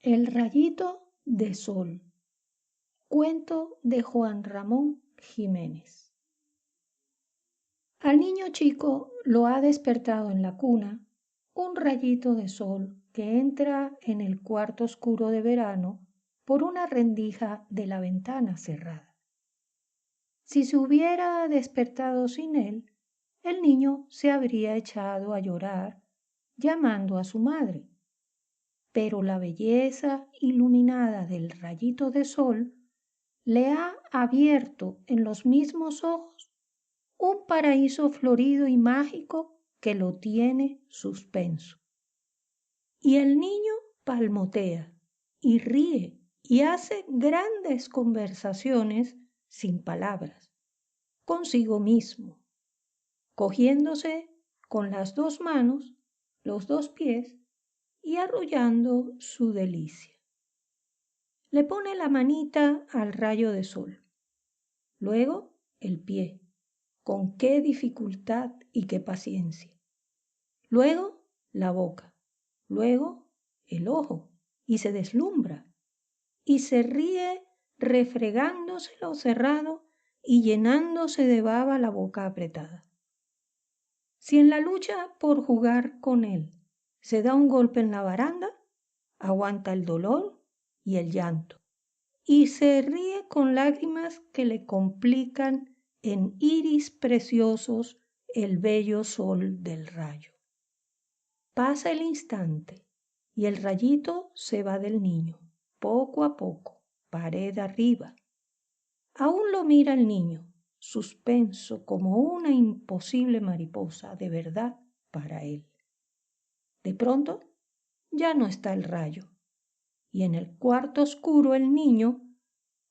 El rayito de sol. Cuento de Juan Ramón Jiménez. Al niño chico lo ha despertado en la cuna un rayito de sol que entra en el cuarto oscuro de verano por una rendija de la ventana cerrada. Si se hubiera despertado sin él, el niño se habría echado a llorar llamando a su madre. Pero la belleza iluminada del rayito de sol le ha abierto en los mismos ojos un paraíso florido y mágico que lo tiene suspenso. Y el niño palmotea y ríe y hace grandes conversaciones sin palabras, consigo mismo, cogiéndose con las dos manos, los dos pies y arrullando su delicia. Le pone la manita al rayo de sol, luego el pie, con qué dificultad y qué paciencia, luego la boca, luego el ojo, y se deslumbra, y se ríe refregándoselo cerrado y llenándose de baba la boca apretada. Si en la lucha por jugar con él se da un golpe en la baranda, aguanta el dolor y el llanto, y se ríe con lágrimas que le complican en iris preciosos el bello sol del rayo. Pasa el instante y el rayito se va del niño, poco a poco, pared arriba. Aún lo mira el niño, suspenso como una imposible mariposa de verdad para él. De pronto ya no está el rayo, y en el cuarto oscuro el niño.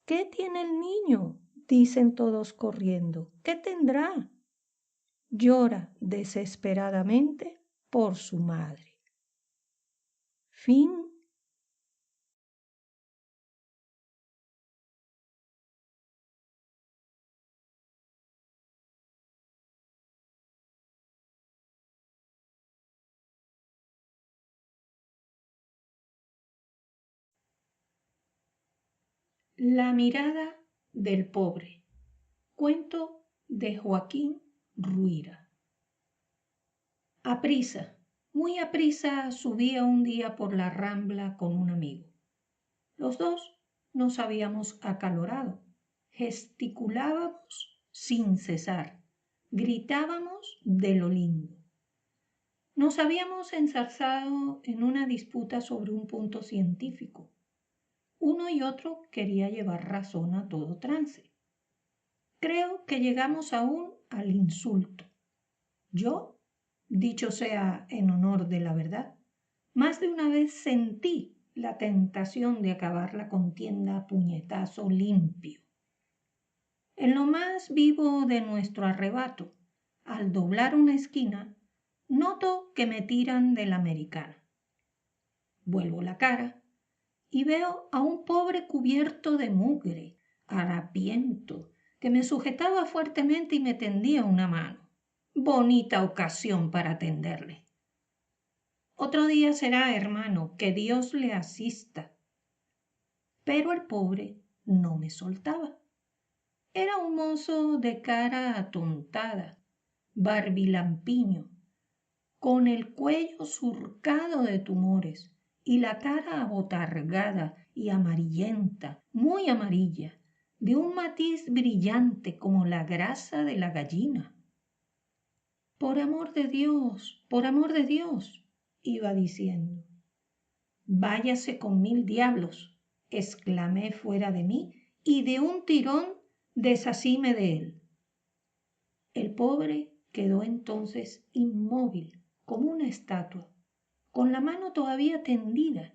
¿Qué tiene el niño?, dicen todos corriendo. ¿Qué tendrá? Llora desesperadamente por su madre. Fin. La mirada del pobre. Cuento de Joaquín Ruyra. Aprisa, muy aprisa, subía un día por la Rambla con un amigo. Los dos nos habíamos acalorado, gesticulábamos sin cesar, gritábamos de lo lindo. Nos habíamos enzarzado en una disputa sobre un punto científico. Uno y otro quería llevar razón a todo trance. Creo que llegamos aún al insulto. Yo, dicho sea en honor de la verdad, más de una vez sentí la tentación de acabar la contienda a puñetazo limpio. En lo más vivo de nuestro arrebato, al doblar una esquina, noto que me tiran de la americana. Vuelvo la cara y veo a un pobre cubierto de mugre, harapiento, que me sujetaba fuertemente y me tendía una mano. Bonita ocasión para tenderle. Otro día será, hermano, que Dios le asista. Pero el pobre no me soltaba. Era un mozo de cara atontada, barbilampiño, con el cuello surcado de tumores y la cara abotargada y amarillenta, muy amarilla, de un matiz brillante como la grasa de la gallina. Por amor de Dios, iba diciendo. Váyase con 1000 diablos, exclamé fuera de mí, y de un tirón deshacíme de él. El pobre quedó entonces inmóvil, como una estatua, con la mano todavía tendida,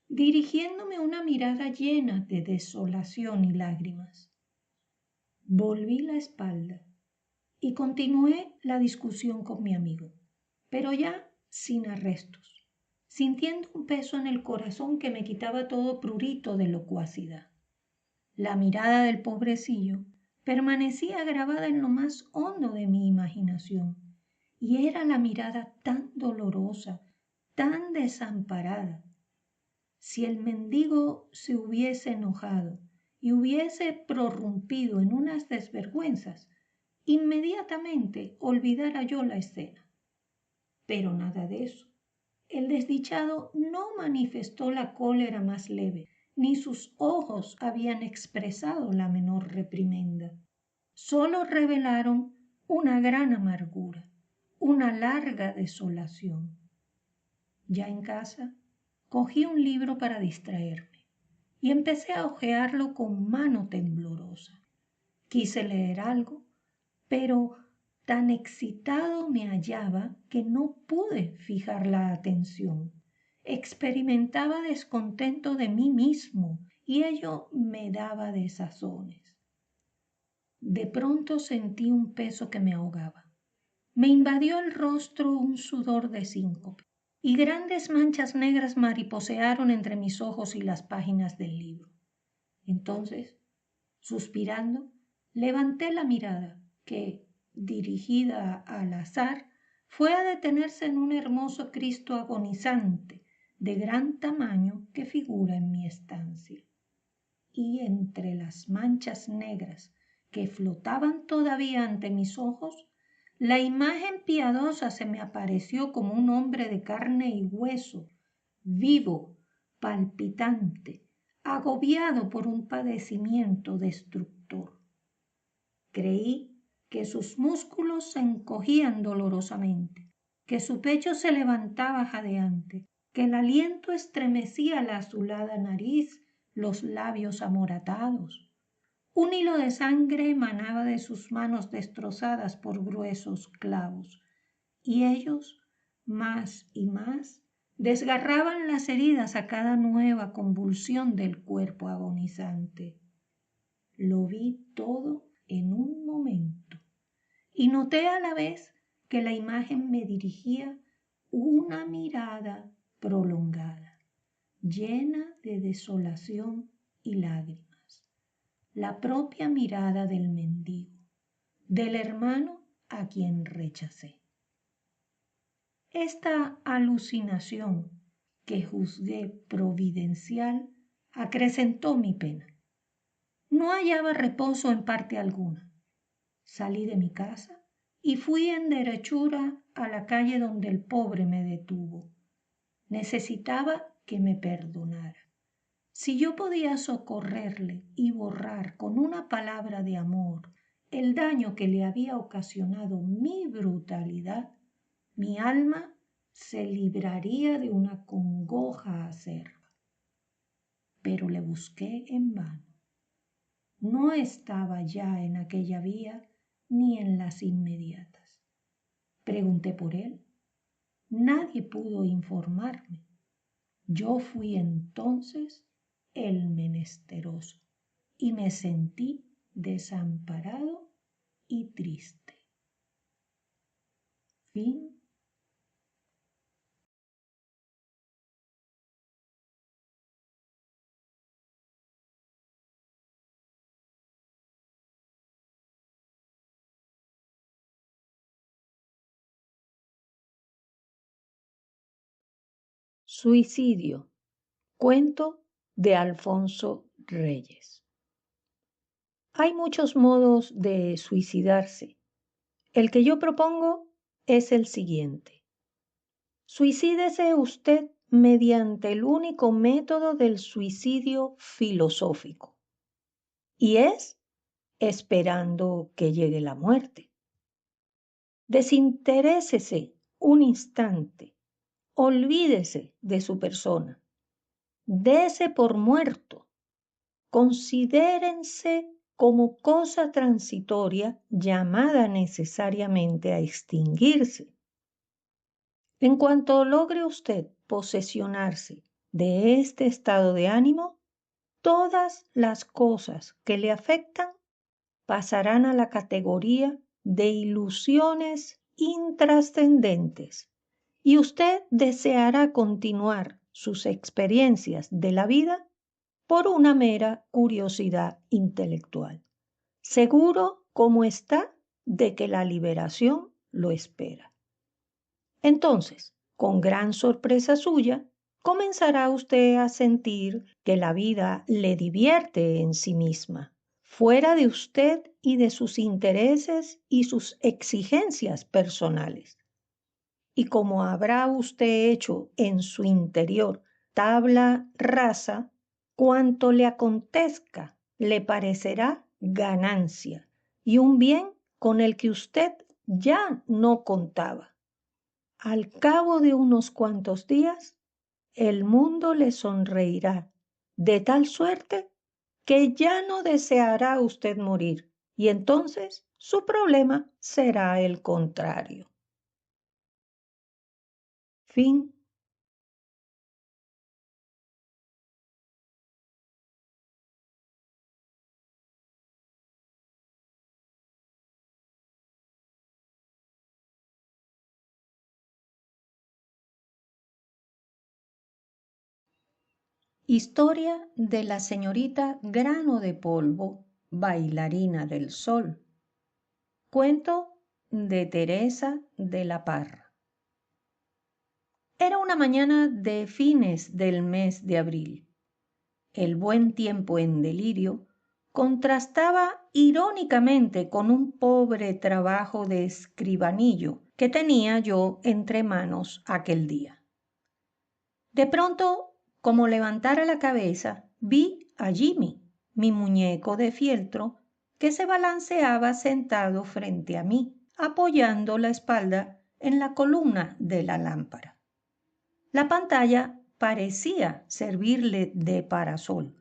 dirigiéndome una mirada llena de desolación y lágrimas. Volví la espalda y continué la discusión con mi amigo, pero ya sin arrestos, sintiendo un peso en el corazón que me quitaba todo prurito de locuacidad. La mirada del pobrecillo permanecía grabada en lo más hondo de mi imaginación, y era la mirada tan dolorosa, tan desamparada. Si el mendigo se hubiese enojado y hubiese prorrumpido en unas desvergüenzas, inmediatamente olvidara yo la escena. Pero nada de eso. El desdichado no manifestó la cólera más leve, ni sus ojos habían expresado la menor reprimenda. Solo revelaron una gran amargura, una larga desolación. Ya en casa, cogí un libro para distraerme y empecé a hojearlo con mano temblorosa. Quise leer algo, pero tan excitado me hallaba que no pude fijar la atención. Experimentaba descontento de mí mismo y ello me daba desazones. De pronto sentí un peso que me ahogaba. Me invadió el rostro un sudor de síncope y grandes manchas negras mariposearon entre mis ojos y las páginas del libro. Entonces, suspirando, levanté la mirada que, dirigida al azar, fue a detenerse en un hermoso Cristo agonizante de gran tamaño que figura en mi estancia. Y entre las manchas negras que flotaban todavía ante mis ojos, la imagen piadosa se me apareció como un hombre de carne y hueso, vivo, palpitante, agobiado por un padecimiento destructor. Creí que sus músculos se encogían dolorosamente, que su pecho se levantaba jadeante, que el aliento estremecía la azulada nariz, los labios amoratados. Un hilo de sangre emanaba de sus manos destrozadas por gruesos clavos, y ellos, más y más, desgarraban las heridas a cada nueva convulsión del cuerpo agonizante. Lo vi todo en un momento y noté a la vez que la imagen me dirigía una mirada prolongada, llena de desolación y lágrimas, la propia mirada del mendigo, del hermano a quien rechacé. Esta alucinación que juzgué providencial acrecentó mi pena. No hallaba reposo en parte alguna. Salí de mi casa y fui en derechura a la calle donde el pobre me detuvo. Necesitaba que me perdonara. Si yo podía socorrerle y borrar con una palabra de amor el daño que le había ocasionado mi brutalidad, mi alma se libraría de una congoja acerba. Pero le busqué en vano. No estaba ya en aquella vía ni en las inmediatas. Pregunté por él. Nadie pudo informarme. Yo fui entonces el menesteroso y me sentí desamparado y triste. Fin. Suicidio. Cuento de Alfonso Reyes. Hay muchos modos de suicidarse. El que yo propongo es el siguiente. Suicídese usted mediante el único método del suicidio filosófico, y es esperando que llegue la muerte. Desinterésese un instante, olvídese de su persona, dése por muerto, considérense como cosa transitoria llamada necesariamente a extinguirse. En cuanto logre usted posesionarse de este estado de ánimo, todas las cosas que le afectan pasarán a la categoría de ilusiones intrascendentes y usted deseará continuar sus experiencias de la vida por una mera curiosidad intelectual, seguro como está de que la liberación lo espera. Entonces, con gran sorpresa suya, comenzará usted a sentir que la vida le divierte en sí misma, fuera de usted y de sus intereses y sus exigencias personales. Y como habrá usted hecho en su interior tabla rasa, cuanto le acontezca le parecerá ganancia y un bien con el que usted ya no contaba. Al cabo de unos cuantos días, el mundo le sonreirá de tal suerte que ya no deseará usted morir y entonces su problema será el contrario. Fin. Historia de la señorita Grano de Polvo, bailarina del sol. Cuento de Teresa de la Parra. Era una mañana de fines del mes de abril. El buen tiempo en delirio contrastaba irónicamente con un pobre trabajo de escribanillo que tenía yo entre manos aquel día. De pronto, como levantara la cabeza, vi a Jimmy, mi muñeco de fieltro, que se balanceaba sentado frente a mí, apoyando la espalda en la columna de la lámpara. La pantalla parecía servirle de parasol.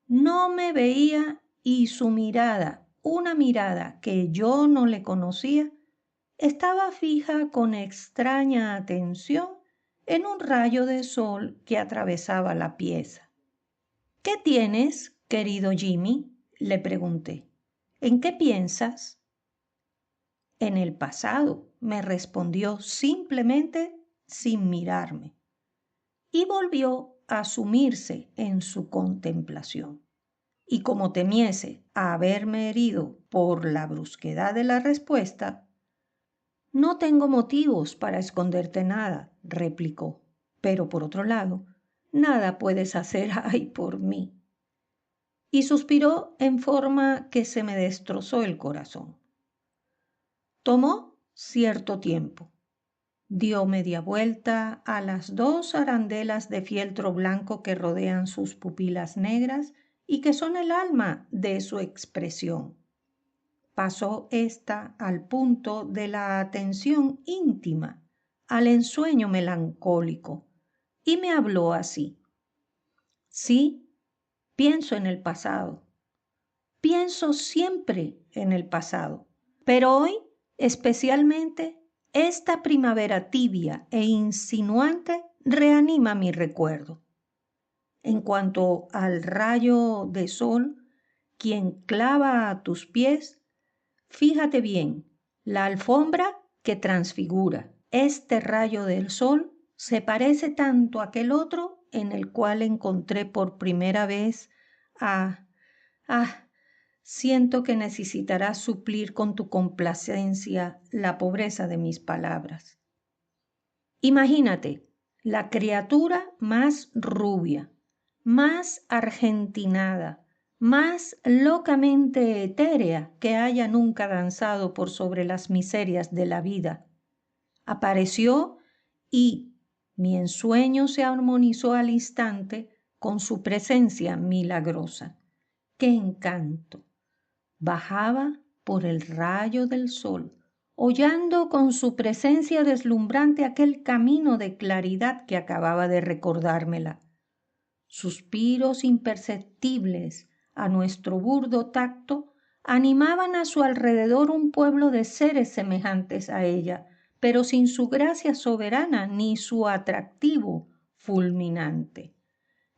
No me veía y su mirada, una mirada que yo no le conocía, estaba fija con extraña atención en un rayo de sol que atravesaba la pieza. ¿Qué tienes, querido Jimmy?, le pregunté. ¿En qué piensas? En el pasado, me respondió simplemente sin mirarme, y volvió a sumirse en su contemplación. Y como temiese haberme herido por la brusquedad de la respuesta, no tengo motivos para esconderte nada, replicó, pero por otro lado, nada puedes hacer ay por mí. Y suspiró en forma que se me destrozó el corazón. Tomó cierto tiempo. Dio media vuelta a las dos arandelas de fieltro blanco que rodean sus pupilas negras y que son el alma de su expresión. Pasó ésta al punto de la atención íntima, al ensueño melancólico, y me habló así. Sí, pienso en el pasado. Pienso siempre en el pasado, pero hoy, especialmente, esta primavera tibia e insinuante reanima mi recuerdo. En cuanto al rayo de sol, quien clava a tus pies, fíjate bien, la alfombra que transfigura este rayo del sol se parece tanto a aquel otro en el cual encontré por primera vez siento que necesitarás suplir con tu complacencia la pobreza de mis palabras. Imagínate la criatura más rubia, más argentinada, más locamente etérea que haya nunca danzado por sobre las miserias de la vida. Apareció y mi ensueño se armonizó al instante con su presencia milagrosa. ¡Qué encanto! Bajaba por el rayo del sol, hollando con su presencia deslumbrante aquel camino de claridad que acababa de recordármela. Suspiros imperceptibles a nuestro burdo tacto animaban a su alrededor un pueblo de seres semejantes a ella, pero sin su gracia soberana ni su atractivo fulminante.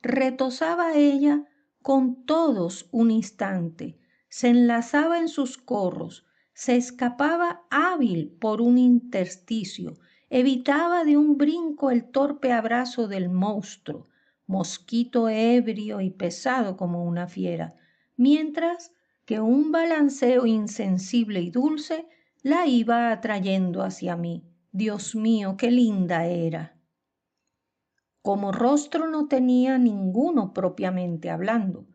Retozaba ella con todos un instante, se enlazaba en sus corros, se escapaba hábil por un intersticio, evitaba de un brinco el torpe abrazo del monstruo, mosquito ebrio y pesado como una fiera, mientras que un balanceo insensible y dulce la iba atrayendo hacia mí. Dios mío, qué linda era. Como rostro no tenía ninguno propiamente hablando.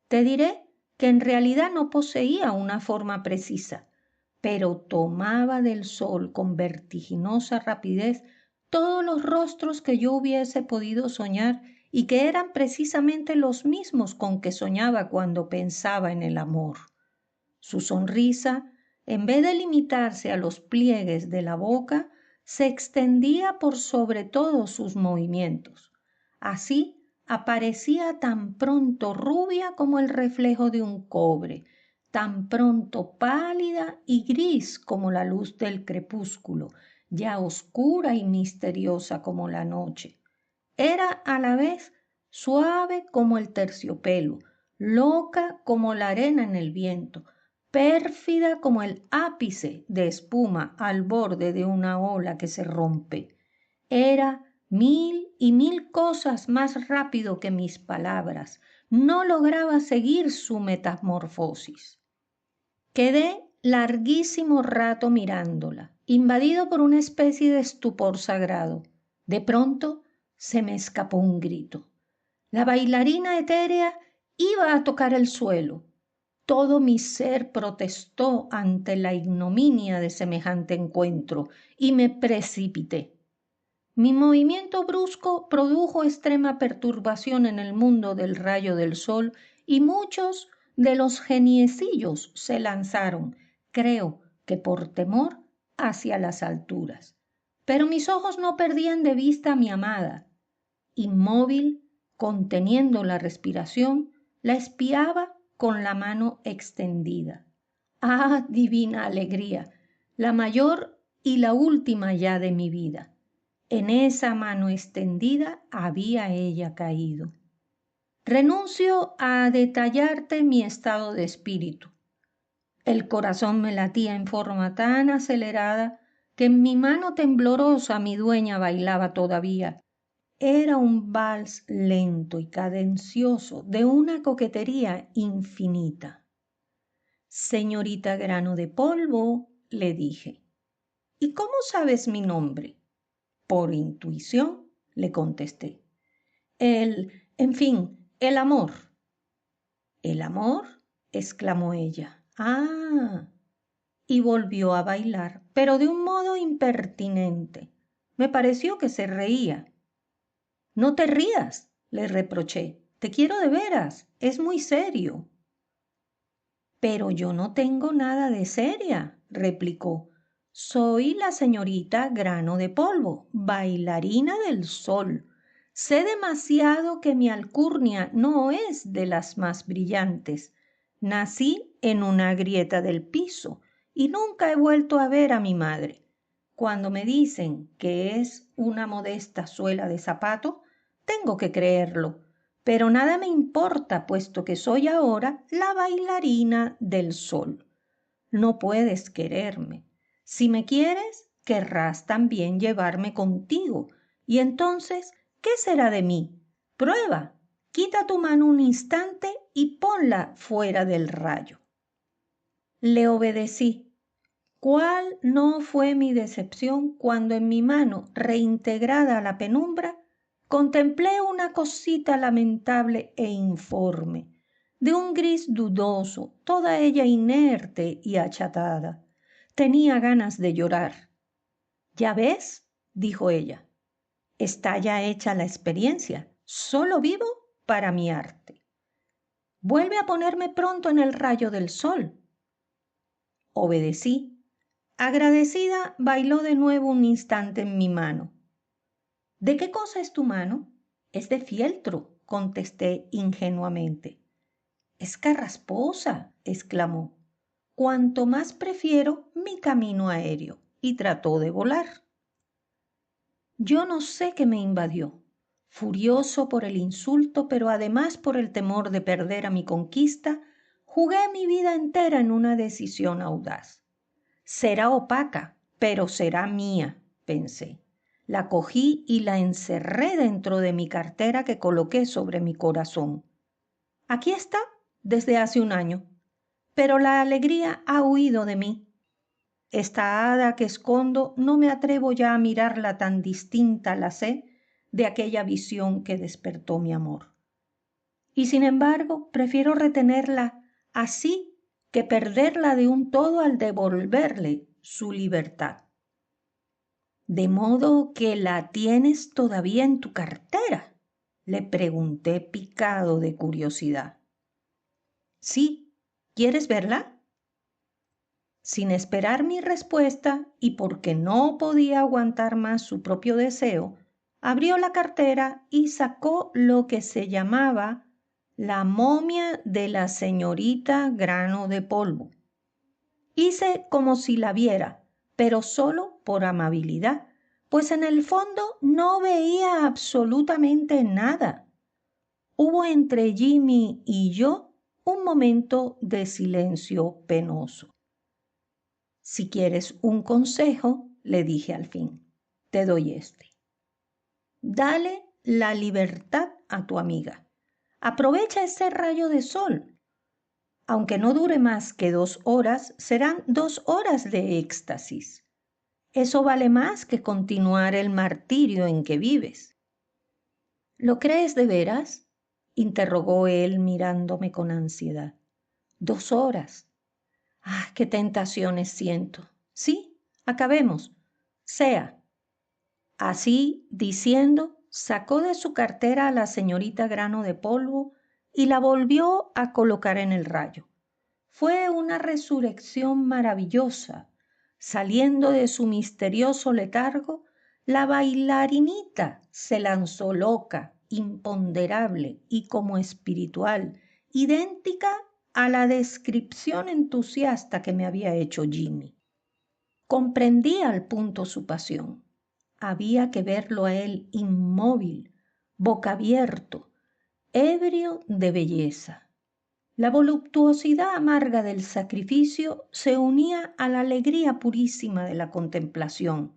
Te diré que en realidad no poseía una forma precisa, pero tomaba del sol con vertiginosa rapidez todos los rostros que yo hubiese podido soñar y que eran precisamente los mismos con que soñaba cuando pensaba en el amor. Su sonrisa, en vez de limitarse a los pliegues de la boca, se extendía por sobre todos sus movimientos. Así aparecía tan pronto rubia como el reflejo de un cobre, tan pronto pálida y gris como la luz del crepúsculo, ya oscura y misteriosa como la noche. Era a la vez suave como el terciopelo, loca como la arena en el viento, pérfida como el ápice de espuma al borde de una ola que se rompe. Era mil y mil cosas más rápido que mis palabras. No lograba seguir su metamorfosis. Quedé larguísimo rato mirándola, invadido por una especie de estupor sagrado. De pronto se me escapó un grito. La bailarina etérea iba a tocar el suelo. Todo mi ser protestó ante la ignominia de semejante encuentro y me precipité. Mi movimiento brusco produjo extrema perturbación en el mundo del rayo del sol y muchos de los geniecillos se lanzaron, creo que por temor, hacia las alturas. Pero mis ojos no perdían de vista a mi amada. Inmóvil, conteniendo la respiración, la espiaba con la mano extendida. ¡Ah, divina alegría! La mayor y la última ya de mi vida. En esa mano extendida había ella caído. Renuncio a detallarte mi estado de espíritu. El corazón me latía en forma tan acelerada que en mi mano temblorosa mi dueña bailaba todavía. Era un vals lento y cadencioso de una coquetería infinita. Señorita Grano de Polvo, le dije. ¿Y cómo sabes mi nombre? Por intuición, le contesté. En fin, el amor. ¿El amor? Exclamó ella. Ah. Y volvió a bailar, pero de un modo impertinente. Me pareció que se reía. No te rías, le reproché. Te quiero de veras, es muy serio. Pero yo no tengo nada de seria, replicó. Soy la señorita Grano de Polvo, bailarina del sol. Sé demasiado que mi alcurnia no es de las más brillantes. Nací en una grieta del piso y nunca he vuelto a ver a mi madre. Cuando me dicen que es una modesta suela de zapato, tengo que creerlo, pero nada me importa, puesto que soy ahora la bailarina del sol. No puedes quererme. Si me quieres, querrás también llevarme contigo. Y entonces, ¿qué será de mí? Prueba. Quita tu mano un instante y ponla fuera del rayo. Le obedecí. ¿Cuál no fue mi decepción cuando en mi mano, reintegrada a la penumbra, contemplé una cosita lamentable e informe, de un gris dudoso, toda ella inerte y achatada? Tenía ganas de llorar. ¿Ya ves?, dijo ella. Está ya hecha la experiencia. Solo vivo para mi arte. Vuelve a ponerme pronto en el rayo del sol. Obedecí. Agradecida, bailó de nuevo un instante en mi mano. ¿De qué cosa es tu mano? Es de fieltro, contesté ingenuamente. Es carrasposa, exclamó. Cuanto más prefiero mi camino aéreo, y trató de volar. Yo no sé qué me invadió, furioso por el insulto, pero además por el temor de perder a mi conquista, jugué mi vida entera en una decisión audaz. Será opaca, pero será mía, pensé. La cogí y la encerré dentro de mi cartera que coloqué sobre mi corazón. Aquí está, desde hace un año, pero la alegría ha huido de mí. Esta hada que escondo no me atrevo ya a mirarla tan distinta, la sé, de aquella visión que despertó mi amor. Y sin embargo, prefiero retenerla así que perderla de un todo al devolverle su libertad. ¿De modo que la tienes todavía en tu cartera?, le pregunté picado de curiosidad. Sí, ¿quieres verla? Sin esperar mi respuesta y porque no podía aguantar más su propio deseo, abrió la cartera y sacó lo que se llamaba la momia de la señorita Grano de Polvo. Hice como si la viera, pero solo por amabilidad, pues en el fondo no veía absolutamente nada. Hubo entre Jimmy y yo un momento de silencio penoso. Si quieres un consejo, le dije al fin, te doy este. Dale la libertad a tu amiga. Aprovecha ese rayo de sol. Aunque no dure más que 2 horas, serán 2 horas de éxtasis. Eso vale más que continuar el martirio en que vives. ¿Lo crees de veras?, interrogó él mirándome con ansiedad. 2 horas. ¡Ah, qué tentaciones siento! Sí, acabemos. Sea. Así, diciendo, sacó de su cartera a la señorita Grano de Polvo y la volvió a colocar en el rayo. Fue una resurrección maravillosa. Saliendo de su misterioso letargo, la bailarinita se lanzó loca, imponderable y como espiritual, idéntica a la descripción entusiasta que me había hecho Jimmy. Comprendí al punto su pasión. Había que verlo a él inmóvil, boca abierto, ebrio de belleza. La voluptuosidad amarga del sacrificio se unía a la alegría purísima de la contemplación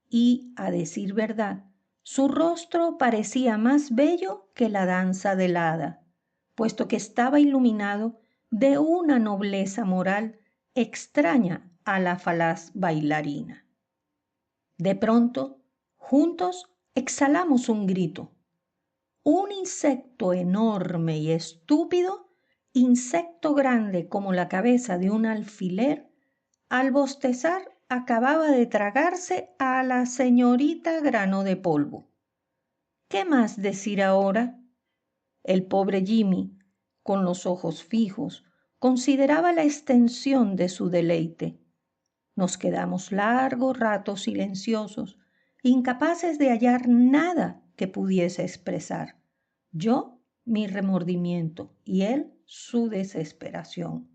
y, a decir verdad, su rostro parecía más bello que la danza del hada, puesto que estaba iluminado de una nobleza moral extraña a la falaz bailarina. De pronto, juntos exhalamos un grito. Un insecto enorme y estúpido, insecto grande como la cabeza de un alfiler, al bostezar acababa de tragarse a la señorita Grano de Polvo. ¿Qué más decir ahora? El pobre Jimmy, con los ojos fijos, consideraba la extensión de su deleite. Nos quedamos largo rato silenciosos, incapaces de hallar nada que pudiese expresar. Yo mi remordimiento y él su desesperación.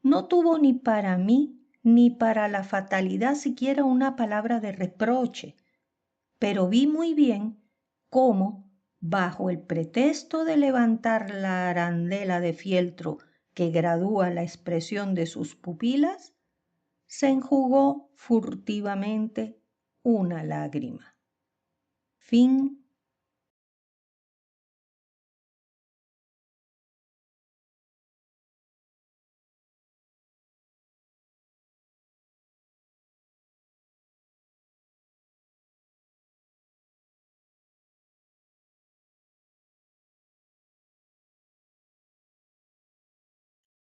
No tuvo ni para mí ni para la fatalidad siquiera una palabra de reproche, pero vi muy bien cómo, bajo el pretexto de levantar la arandela de fieltro que gradúa la expresión de sus pupilas, se enjugó furtivamente una lágrima. Fin.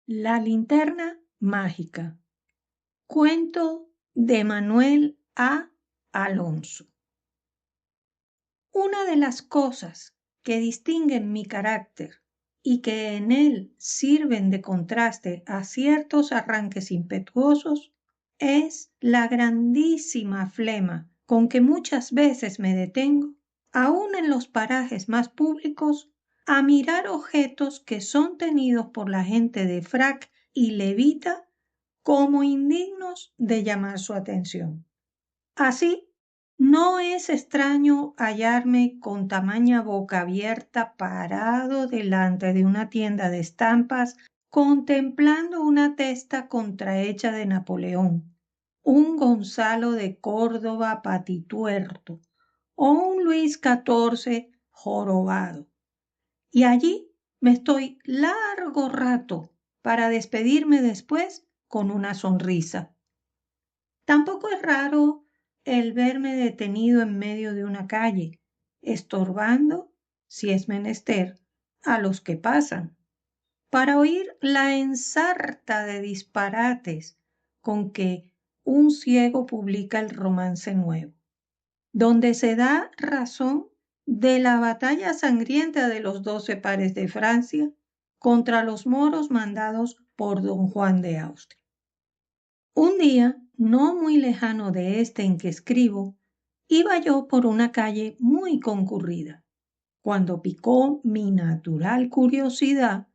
La linterna mágica. Cuento de Manuel A. Alonso. Una de las cosas que distinguen mi carácter y que en él sirven de contraste a ciertos arranques impetuosos es la grandísima flema con que muchas veces me detengo, aun en los parajes más públicos, a mirar objetos que son tenidos por la gente de frac y levita como indignos de llamar su atención. Así, no es extraño hallarme con tamaña boca abierta parado delante de una tienda de estampas contemplando una testa contrahecha de Napoleón, un Gonzalo de Córdoba patituerto o un Luis XIV jorobado. Y allí me estoy largo rato para despedirme después con una sonrisa. Tampoco es raro el verme detenido en medio de una calle, estorbando, si es menester, a los que pasan, para oír la ensarta de disparates con que un ciego publica el romance nuevo, donde se da razón de la batalla sangrienta de los 12 pares de Francia contra los moros mandados por don Juan de Austria. Un día, no muy lejano de este en que escribo, iba yo por una calle muy concurrida, cuando picó mi natural curiosidad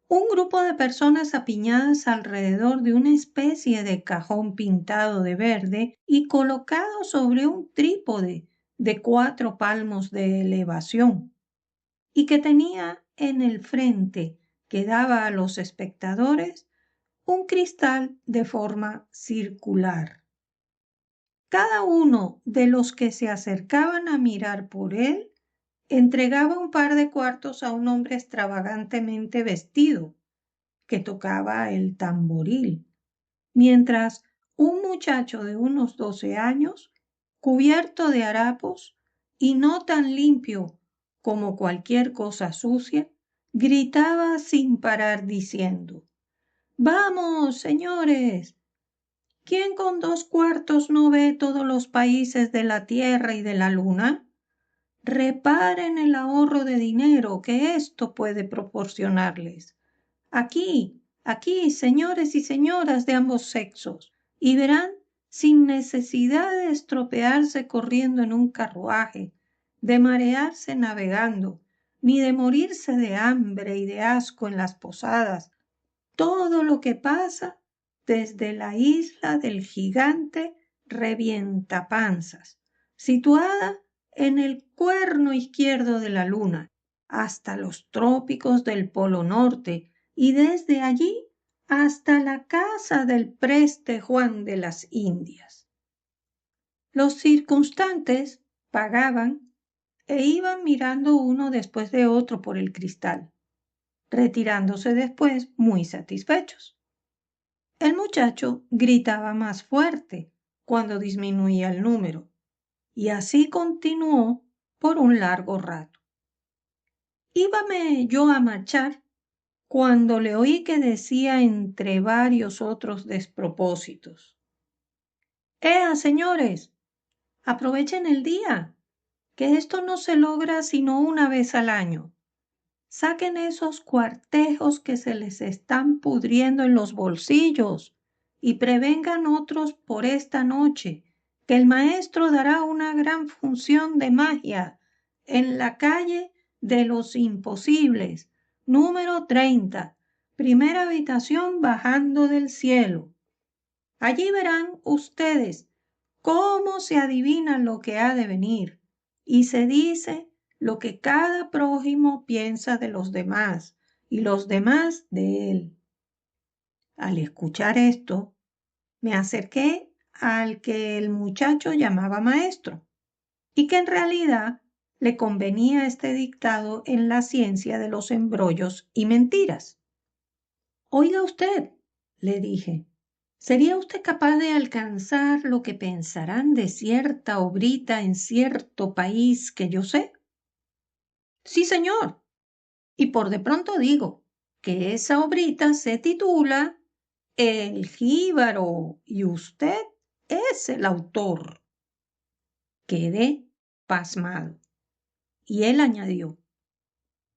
un grupo de personas apiñadas alrededor de una especie de cajón pintado de verde y colocado sobre un trípode de 4 palmos de elevación, y que tenía en el frente que daba a los espectadores un cristal de forma circular. Cada uno de los que se acercaban a mirar por él entregaba un par de cuartos a un hombre extravagantemente vestido que tocaba el tamboril, mientras un muchacho de unos 12 años, cubierto de harapos y no tan limpio como cualquier cosa sucia, gritaba sin parar diciendo: «Vamos, señores, ¿quién con 2 cuartos no ve todos los países de la tierra y de la luna? Reparen el ahorro de dinero que esto puede proporcionarles. Aquí, señores y señoras de ambos sexos, y verán, sin necesidad de estropearse corriendo en un carruaje, de marearse navegando, ni de morirse de hambre y de asco en las posadas, todo lo que pasa desde la isla del gigante Revientapanzas, situada en el cuerno izquierdo de la luna, hasta los trópicos del Polo Norte, y desde allí hasta la casa del preste Juan de las Indias». Los circunstantes pagaban e iban mirando uno después de otro por el cristal, retirándose después muy satisfechos. El muchacho gritaba más fuerte cuando disminuía el número, y así continuó por un largo rato. Íbame yo a marchar cuando le oí que decía entre varios otros despropósitos: «¡Ea, señores! Aprovechen el día, que esto no se logra sino una vez al año. Saquen esos cuartejos que se les están pudriendo en los bolsillos y prevengan otros por esta noche, que el maestro dará una gran función de magia en la calle de los Imposibles, número 30, primera habitación bajando del cielo. Allí verán ustedes cómo se adivina lo que ha de venir y se dice lo que cada prójimo piensa de los demás y los demás de él». Al escuchar esto, me acerqué al que el muchacho llamaba maestro, y que en realidad le convenía este dictado en la ciencia de los embrollos y mentiras. «Oiga usted», le dije, «¿sería usted capaz de alcanzar lo que pensarán de cierta obrita en cierto país que yo sé?» «Sí, señor, y por de pronto digo que esa obrita se titula El Jíbaro y usted es el autor». Quedé pasmado, y él añadió: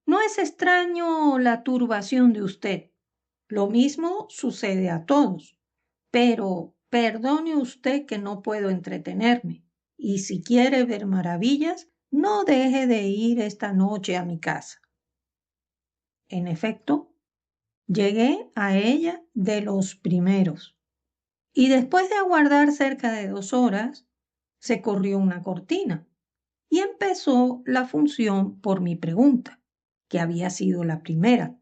«No es extraño la turbación de usted. Lo mismo sucede a todos. Pero perdone usted que no puedo entretenerme, y si quiere ver maravillas, no deje de ir esta noche a mi casa». En efecto, llegué a ella de los primeros, y después de aguardar cerca de 2 horas, se corrió una cortina y empezó la función por mi pregunta, que había sido la primera,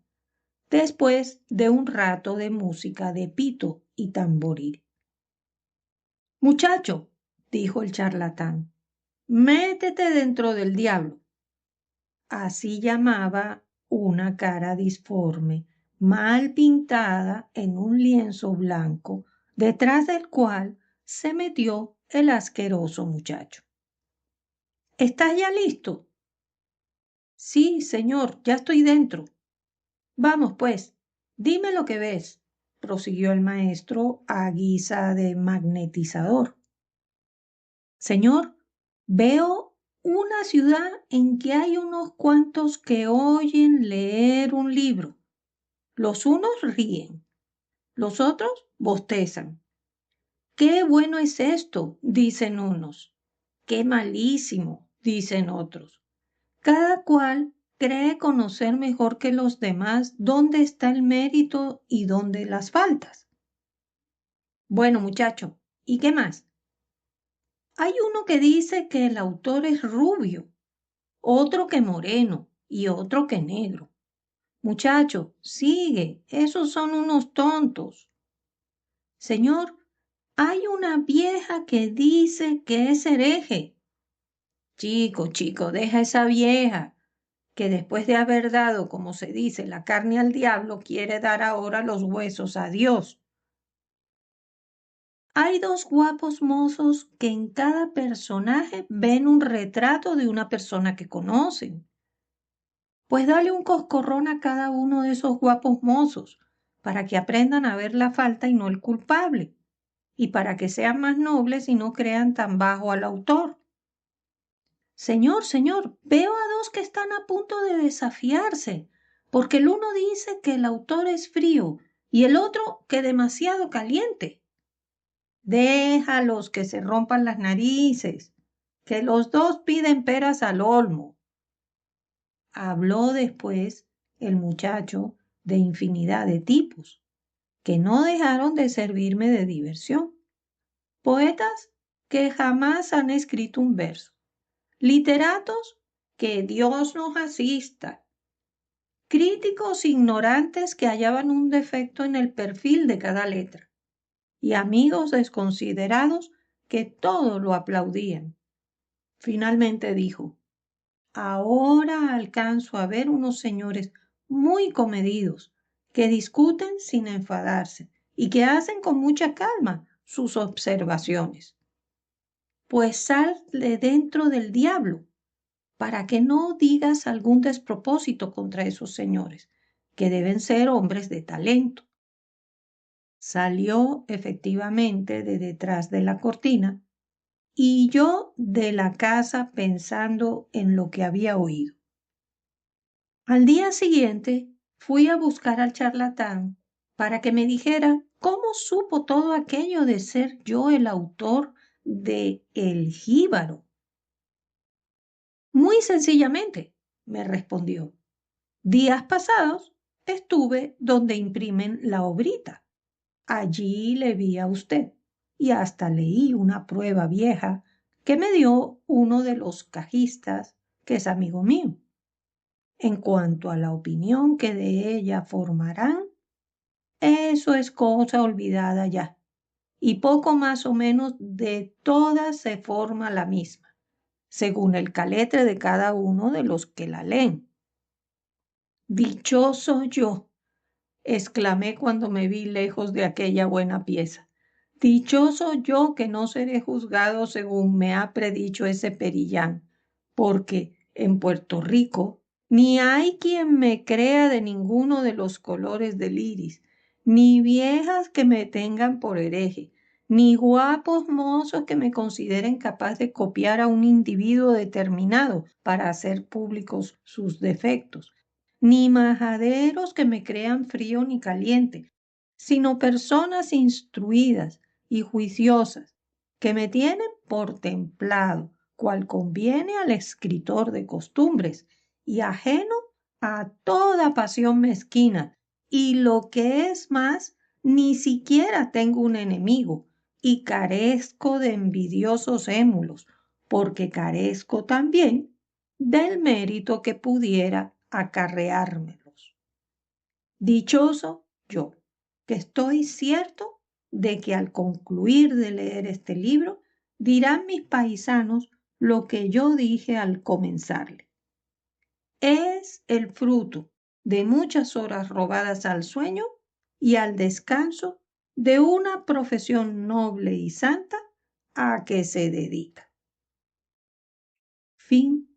después de un rato de música de pito y tamboril. «Muchacho», dijo el charlatán, «métete dentro del diablo». Así llamaba una cara disforme, mal pintada en un lienzo blanco, detrás del cual se metió el asqueroso muchacho. «¿Estás ya listo?», Sí, señor, ya estoy dentro. Vamos, pues, dime lo que ves, prosiguió el maestro a guisa de magnetizador. Señor, veo una ciudad en que hay unos cuantos que oyen leer un libro. Los unos ríen, los otros bostezan. ¡Qué bueno es esto!, dicen unos. ¡Qué malísimo!, dicen otros. Cada cual cree conocer mejor que los demás dónde está el mérito y dónde las faltas. Bueno, muchacho, ¿y qué más? Hay uno que dice que el autor es rubio, otro que moreno y otro que negro. Muchacho, sigue, esos son unos tontos. Señor, hay una vieja que dice que es hereje. Chico, deja esa vieja, que después de haber dado, como se dice, la carne al diablo, quiere dar ahora los huesos a Dios. Hay dos guapos mozos que en cada personaje ven un retrato de una persona que conocen. Pues dale un coscorrón a cada uno de esos guapos mozos, para que aprendan a ver la falta y no el culpable, y para que sean más nobles y no crean tan bajo al autor. Señor, veo a dos que están a punto de desafiarse, porque el uno dice que el autor es frío y el otro que demasiado caliente. Déjalos que se rompan las narices, que los dos piden peras al olmo. Habló después el muchacho de infinidad de tipos, que no dejaron de servirme de diversión. Poetas que jamás han escrito un verso, literatos que Dios nos asista, críticos ignorantes que hallaban un defecto en el perfil de cada letra, y amigos desconsiderados que todo lo aplaudían. Finalmente dijo: ahora alcanzo a ver unos señores muy comedidos que discuten sin enfadarse y que hacen con mucha calma sus observaciones. Pues sal de dentro del diablo, para que no digas algún despropósito contra esos señores, que deben ser hombres de talento. Salió efectivamente de detrás de la cortina y yo de la casa pensando en lo que había oído. Al día siguiente fui a buscar al charlatán para que me dijera cómo supo todo aquello de ser yo el autor de El Jíbaro. Muy sencillamente, me respondió. Días pasados estuve donde imprimen la obrita. Allí le vi a usted y hasta leí una prueba vieja que me dio uno de los cajistas, que es amigo mío. En cuanto a la opinión que de ella formarán, eso es cosa olvidada ya, y poco más o menos de todas se forma la misma, según el caletre de cada uno de los que la leen. Dichoso yo, exclamé cuando me vi lejos de aquella buena pieza. Dichoso yo que no seré juzgado según me ha predicho ese Perillán, porque en Puerto Rico ni hay quien me crea de ninguno de los colores del iris, ni viejas que me tengan por hereje, ni guapos mozos que me consideren capaz de copiar a un individuo determinado para hacer públicos sus defectos, ni majaderos que me crean frío ni caliente, sino personas instruidas y juiciosas, que me tienen por templado, cual conviene al escritor de costumbres, y ajeno a toda pasión mezquina, y lo que es más, ni siquiera tengo un enemigo, y carezco de envidiosos émulos, porque carezco también del mérito que pudiera acarreármelos. Dichoso yo, que estoy cierto de que al concluir de leer este libro dirán mis paisanos lo que yo dije al comenzarle. Es el fruto de muchas horas robadas al sueño y al descanso de una profesión noble y santa a que se dedica. Fin.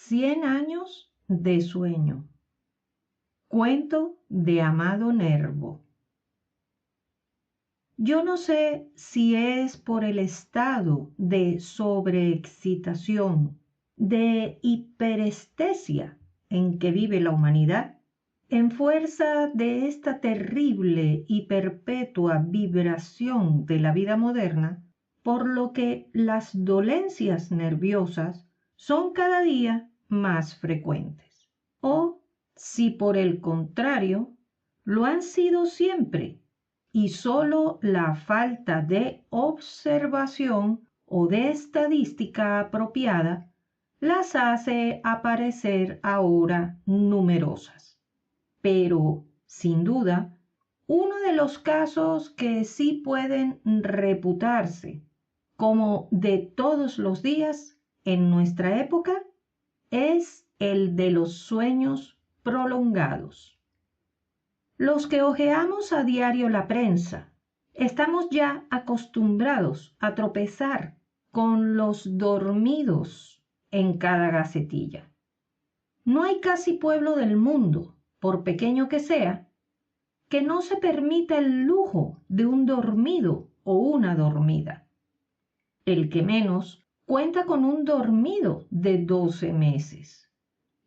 100 años de sueño. Cuento de Amado Nervo. Yo no sé si es por el estado de sobreexcitación, de hiperestesia en que vive la humanidad, en fuerza de esta terrible y perpetua vibración de la vida moderna, por lo que las dolencias nerviosas son cada día más frecuentes. O si por el contrario, lo han sido siempre, y solo la falta de observación o de estadística apropiada las hace aparecer ahora numerosas. Pero, sin duda, uno de los casos que sí pueden reputarse como de todos los días en nuestra época es el de los sueños prolongados. Los que hojeamos a diario la prensa estamos ya acostumbrados a tropezar con los dormidos en cada gacetilla. No hay casi pueblo del mundo, por pequeño que sea, que no se permita el lujo de un dormido o una dormida. El que menos cuenta con un dormido de 12 meses.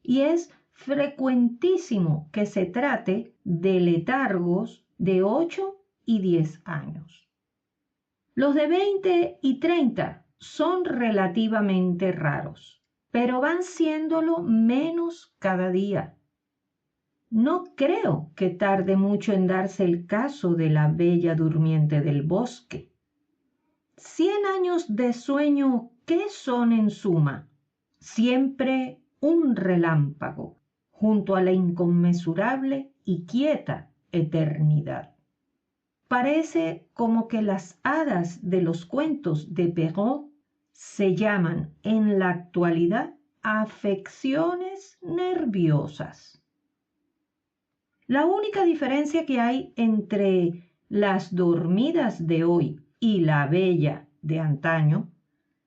Y es frecuentísimo que se trate de letargos de 8 y 10 años. Los de 20 y 30 son relativamente raros, pero van siéndolo menos cada día. No creo que tarde mucho en darse el caso de la bella durmiente del bosque. 100 años de sueño, ¿qué son en suma? Siempre un relámpago junto a la inconmensurable y quieta eternidad. Parece como que las hadas de los cuentos de Perrault se llaman en la actualidad afecciones nerviosas. La única diferencia que hay entre las dormidas de hoy y la bella de antaño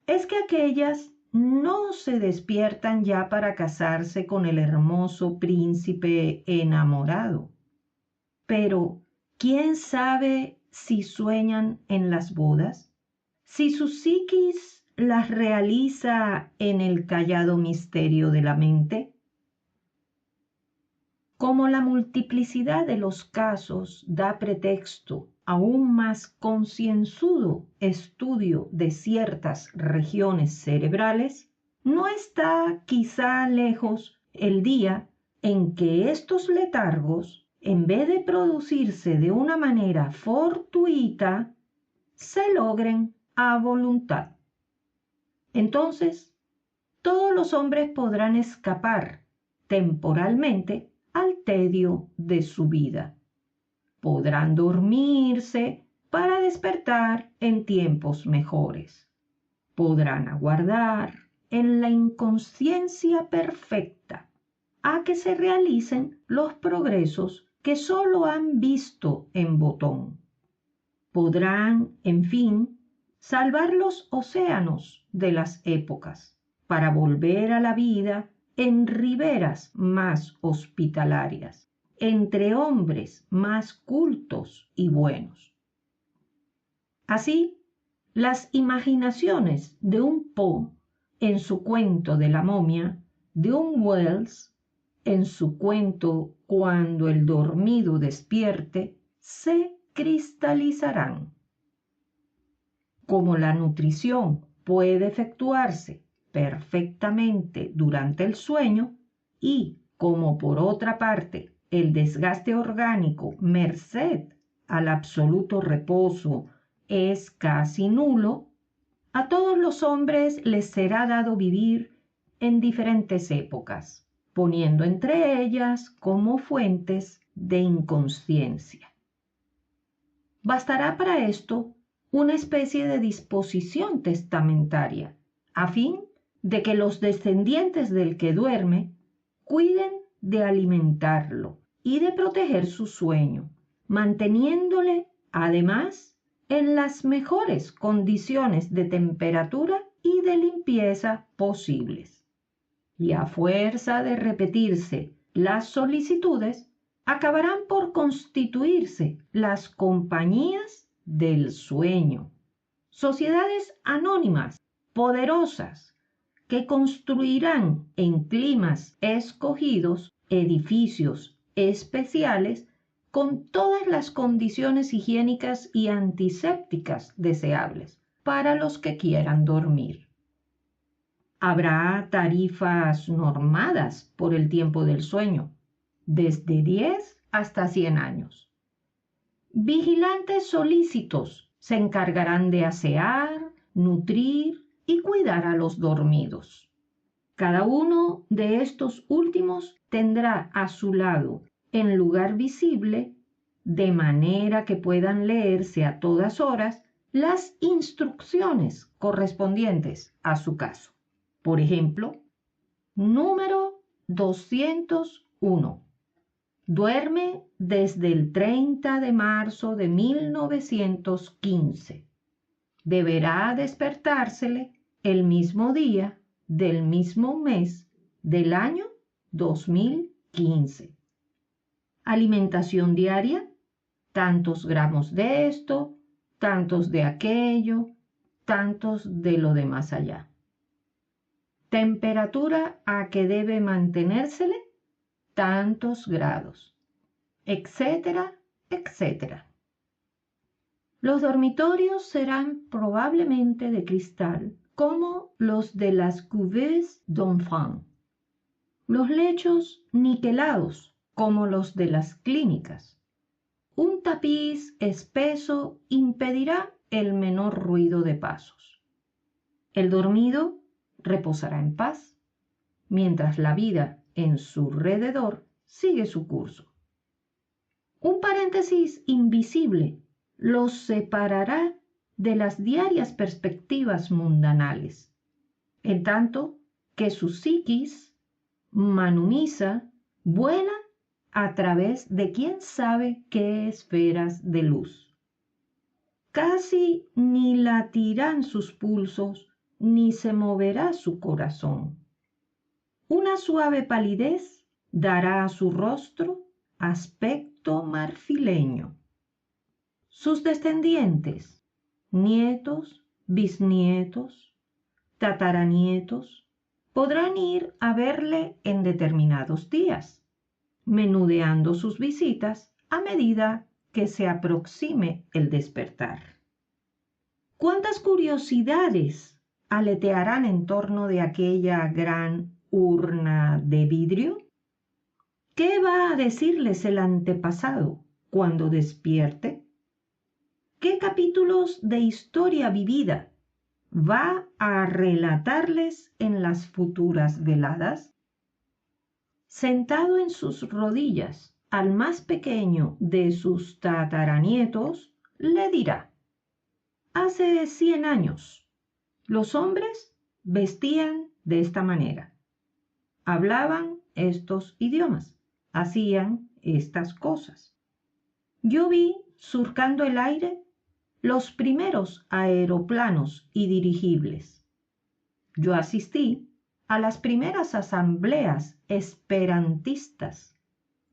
es que aquellas no se despiertan ya para casarse con el hermoso príncipe enamorado. Pero, ¿quién sabe si sueñan en las bodas? Si su psiquis las realiza en el callado misterio de la mente. Como la multiplicidad de los casos da pretexto a un más concienzudo estudio de ciertas regiones cerebrales, no está quizá lejos el día en que estos letargos, en vez de producirse de una manera fortuita, se logren a voluntad. Entonces, todos los hombres podrán escapar temporalmente al tedio de su vida. Podrán dormirse para despertar en tiempos mejores. Podrán aguardar en la inconsciencia perfecta a que se realicen los progresos que sólo han visto en botón. Podrán, en fin, salvar los océanos de las épocas para volver a la vida en riberas más hospitalarias, entre hombres más cultos y buenos. Así, las imaginaciones de un Poe en su cuento de la momia, de un Wells en su cuento Cuando el dormido despierte, se cristalizarán. Como la nutrición puede efectuarse perfectamente durante el sueño y como por otra parte el desgaste orgánico merced al absoluto reposo es casi nulo, a todos los hombres les será dado vivir en diferentes épocas, poniendo entre ellas como fuentes de inconsciencia. Bastará para esto una especie de disposición testamentaria, a fin de que los descendientes del que duerme cuiden de alimentarlo y de proteger su sueño, manteniéndole, además, en las mejores condiciones de temperatura y de limpieza posibles. y a fuerza de repetirse las solicitudes, acabarán por constituirse las compañías del sueño, sociedades anónimas, poderosas, que construirán en climas escogidos edificios especiales con todas las condiciones higiénicas y antisépticas deseables para los que quieran dormir. Habrá tarifas normadas por el tiempo del sueño, desde 10 hasta 100 años. Vigilantes solícitos se encargarán de asear, nutrir y cuidar a los dormidos. Cada uno de estos últimos tendrá a su lado, en lugar visible, de manera que puedan leerse a todas horas las instrucciones correspondientes a su caso. Por ejemplo, número 201. Duerme desde el 30 de marzo de 1915. Deberá despertársele el mismo día del mismo mes del año 2015. Alimentación diaria, tantos gramos de esto, tantos de aquello, tantos de lo de más allá. Temperatura a que debe mantenérsele, tantos grados, etcétera, etcétera. Los dormitorios serán probablemente de cristal, como los de las couveuse d'enfants. Los lechos niquelados, como los de las clínicas. Un tapiz espeso impedirá el menor ruido de pasos. El dormido reposará en paz, mientras la vida en su alrededor sigue su curso. Un paréntesis invisible los separará de las diarias perspectivas mundanales, en tanto que su psiquis, manumisa, vuela a través de quién sabe qué esferas de luz. Casi ni latirán sus pulsos, ni se moverá su corazón. Una suave palidez dará a su rostro aspecto marfileño. Sus descendientes, nietos, bisnietos, tataranietos, podrán ir a verle en determinados días, menudeando sus visitas a medida que se aproxime el despertar. ¿Cuántas curiosidades aletearán en torno de aquella gran urna de vidrio? ¿Qué va a decirles el antepasado cuando despierte? ¿Qué capítulos de historia vivida va a relatarles en las futuras veladas? Sentado en sus rodillas, al más pequeño de sus tataranietos, le dirá: hace 100 años, los hombres vestían de esta manera, hablaban estos idiomas, hacían estas cosas. Yo vi, surcando el aire, los primeros aeroplanos y dirigibles. Yo asistí a las primeras asambleas esperantistas,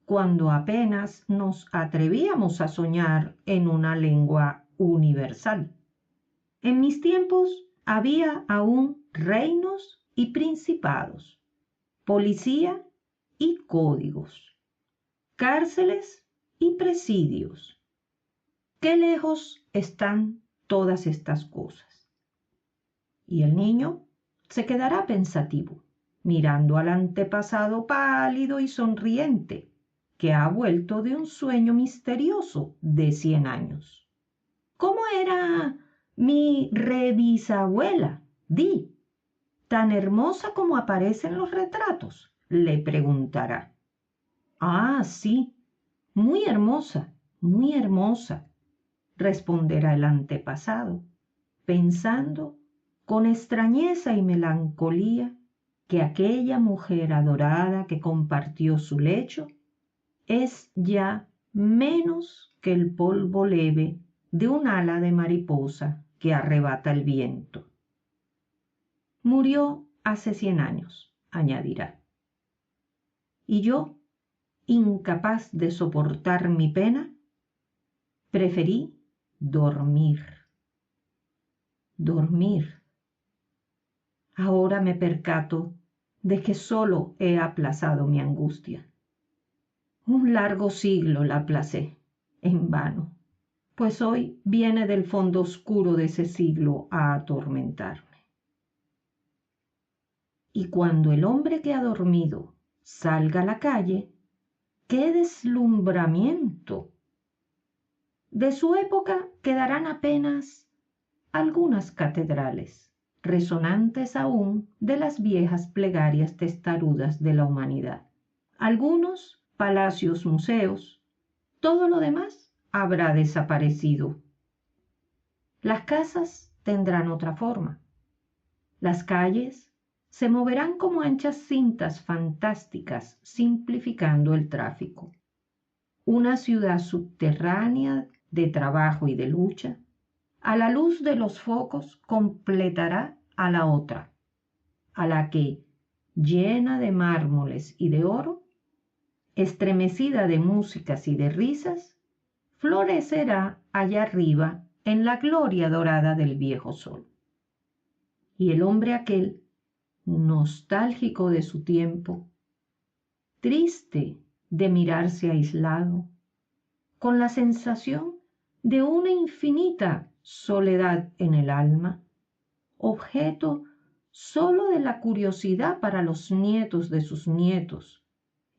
cuando apenas nos atrevíamos a soñar en una lengua universal. En mis tiempos había aún reinos y principados, policía y códigos, cárceles y presidios. Qué lejos están todas estas cosas. Y el niño se quedará pensativo, mirando al antepasado pálido y sonriente, que ha vuelto de un sueño misterioso de 100 años. ¿Cómo era mi rebisabuela, Di, tan hermosa como aparece en los retratos?, le preguntará. Ah, sí, muy hermosa, responderá el antepasado, pensando con extrañeza y melancolía que aquella mujer adorada que compartió su lecho es ya menos que el polvo leve de un ala de mariposa que arrebata el viento. Murió hace 100 años, añadirá. Y yo, incapaz de soportar mi pena, preferí dormir. Dormir. Ahora me percato de que solo he aplazado mi angustia. Un largo siglo la aplacé, en vano, pues hoy viene del fondo oscuro de ese siglo a atormentarme. Y cuando el hombre que ha dormido salga a la calle, ¡qué deslumbramiento! De su época quedarán apenas algunas catedrales, resonantes aún de las viejas plegarias testarudas de la humanidad. Algunos palacios, museos, todo lo demás habrá desaparecido. Las casas tendrán otra forma. Las calles se moverán como anchas cintas fantásticas, simplificando el tráfico. Una ciudad subterránea de trabajo y de lucha, a la luz de los focos, completará a la otra, a la que, llena de mármoles y de oro, estremecida de músicas y de risas, florecerá allá arriba en la gloria dorada del viejo sol. Y el hombre aquel, nostálgico de su tiempo, triste de mirarse aislado, con la sensación de una infinita soledad en el alma, objeto sólo de la curiosidad para los nietos de sus nietos,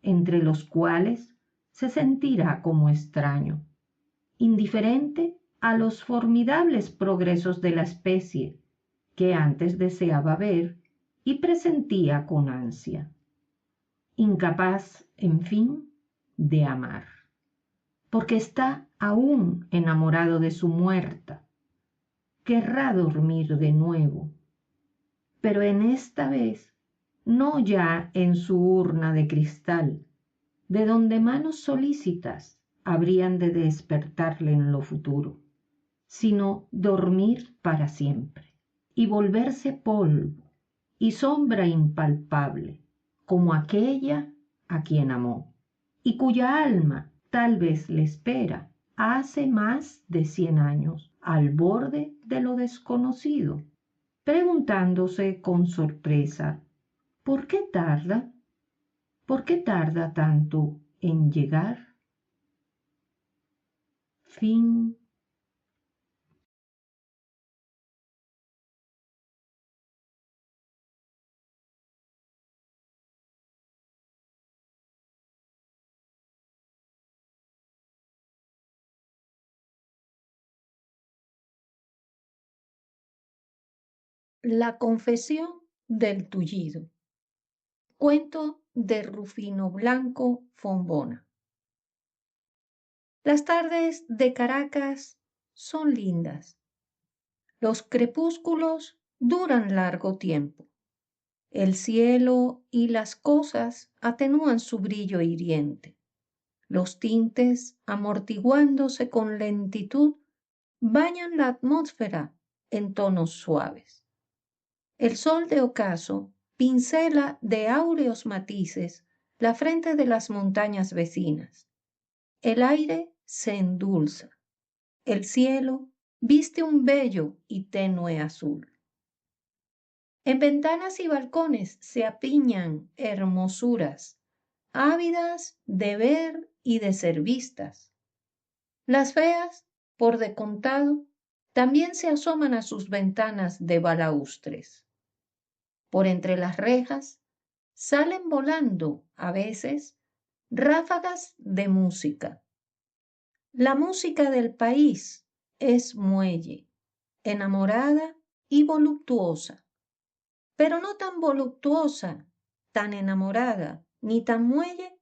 entre los cuales se sentirá como extraño, indiferente a los formidables progresos de la especie que antes deseaba ver y presentía con ansia, incapaz, en fin, de amar, porque está aún enamorado de su muerta. Querrá dormir de nuevo, pero en esta vez no ya en su urna de cristal, de donde manos solícitas habrían de despertarle en lo futuro, sino dormir para siempre y volverse polvo y sombra impalpable, como aquella a quien amó, y cuya alma tal vez le espera hace más de 100 años, al borde de lo desconocido, preguntándose con sorpresa, ¿por qué tarda? ¿Por qué tarda tanto en llegar? Fin. La confesión del tullido. Cuento de Rufino Blanco Fombona. Las tardes de Caracas son lindas. Los crepúsculos duran largo tiempo. El cielo y las cosas atenúan su brillo hiriente. Los tintes, amortiguándose con lentitud, bañan la atmósfera en tonos suaves. El sol de ocaso pincela de áureos matices la frente de las montañas vecinas. El aire se endulza. El cielo viste un bello y tenue azul. En ventanas y balcones se apiñan hermosuras, ávidas de ver y de ser vistas. Las feas, por de contado, también se asoman a sus ventanas de balaustres. Por entre las rejas salen volando, a veces, ráfagas de música. La música del país es muelle, enamorada y voluptuosa, pero no tan voluptuosa, tan enamorada, ni tan muelle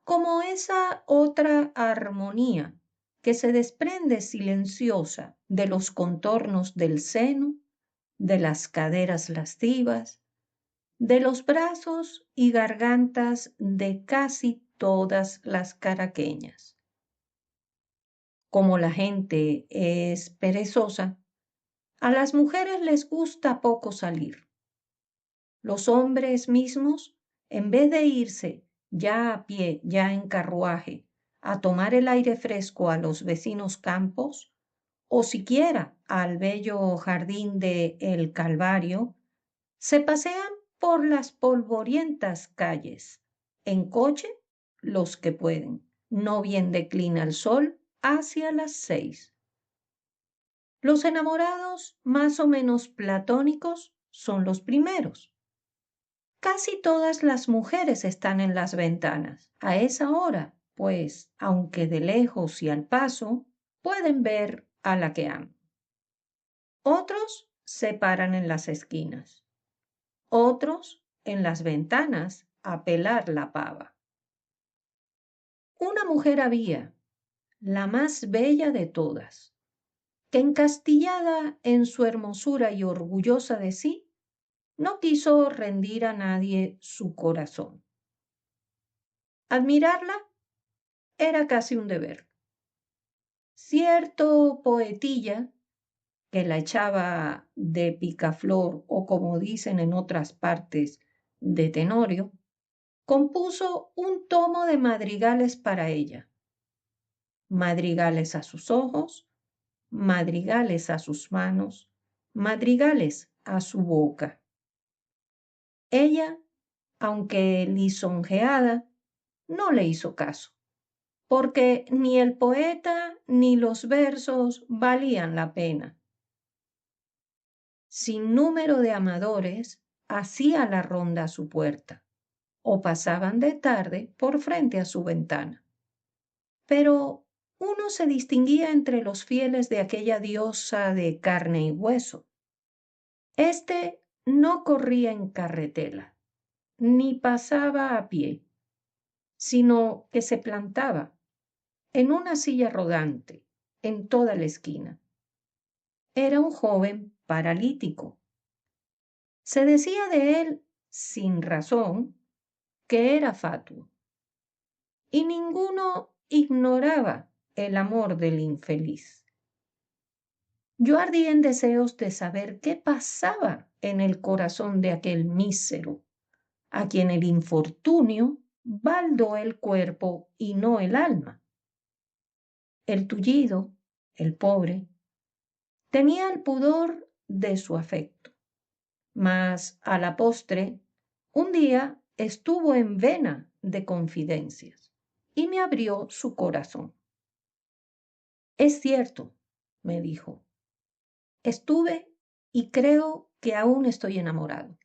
como esa otra armonía que se desprende silenciosa de los contornos del seno, de las caderas lascivas, de los brazos y gargantas de casi todas las caraqueñas. Como la gente es perezosa, a las mujeres les gusta poco salir. los hombres mismos, en vez de irse ya a pie, ya en carruaje, a tomar el aire fresco a los vecinos campos, o siquiera al bello jardín de El Calvario, se pasean por las polvorientas calles, en coche los que pueden. No bien declina el sol hacia las 6. Los enamorados más o menos platónicos son los primeros. Casi todas las mujeres están en las ventanas. A esa hora, pues, aunque de lejos y al paso, pueden ver a la que aman. Otros se paran en las esquinas. Otros en las ventanas a pelar la pava. Una mujer había, la más bella de todas, que encastillada en su hermosura y orgullosa de sí, no quiso rendir a nadie su corazón. Admirarla era casi un deber. Cierto poetilla que la echaba de picaflor o como dicen en otras partes, de tenorio, compuso un tomo de madrigales para ella. Madrigales a sus ojos, madrigales a sus manos, madrigales a su boca. Ella, aunque lisonjeada, no le hizo caso, porque ni el poeta ni los versos valían la pena. Sin número de amadores, hacía la ronda a su puerta, o pasaban de tarde por frente a su ventana. Pero uno se distinguía entre los fieles de aquella diosa de carne y hueso. Este no corría en carretela, ni pasaba a pie, sino que se plantaba en una silla rodante en toda la esquina. Era un joven paralítico. Se decía de él, sin razón, que era fatuo, y ninguno ignoraba el amor del infeliz. Yo ardí en deseos de saber qué pasaba en el corazón de aquel mísero, a quien el infortunio baldó el cuerpo y no el alma. El tullido, el pobre, tenía el pudor de su afecto, mas a la postre, un día estuvo en vena de confidencias y me abrió su corazón. Es cierto, me dijo, estuve y creo que aún estoy enamorado.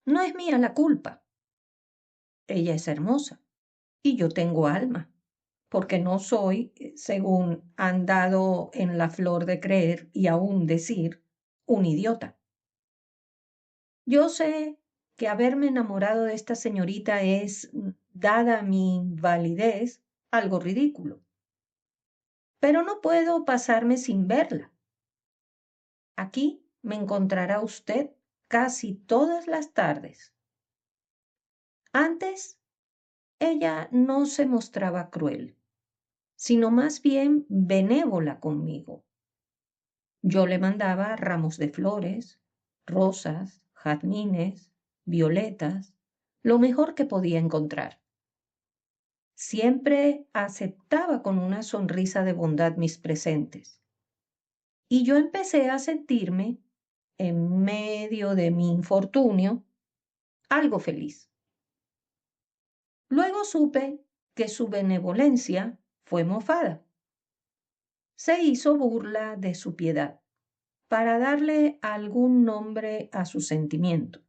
No es mía la culpa. Ella es hermosa y yo tengo alma, porque no soy, según han dado en la flor de creer y aún decir, un idiota. Yo sé que haberme enamorado de esta señorita es, dada mi invalidez, algo ridículo. Pero no puedo pasarme sin verla. Aquí me encontrará usted casi todas las tardes. Antes, ella no se mostraba cruel, sino más bien benévola conmigo. Yo le mandaba ramos de flores, rosas, jazmines, violetas, lo mejor que podía encontrar. Siempre aceptaba con una sonrisa de bondad mis presentes. Y yo empecé a sentirme, en medio de mi infortunio, algo feliz. Luego supe que su benevolencia fue mofada. Se hizo burla de su piedad para darle algún nombre a su sentimiento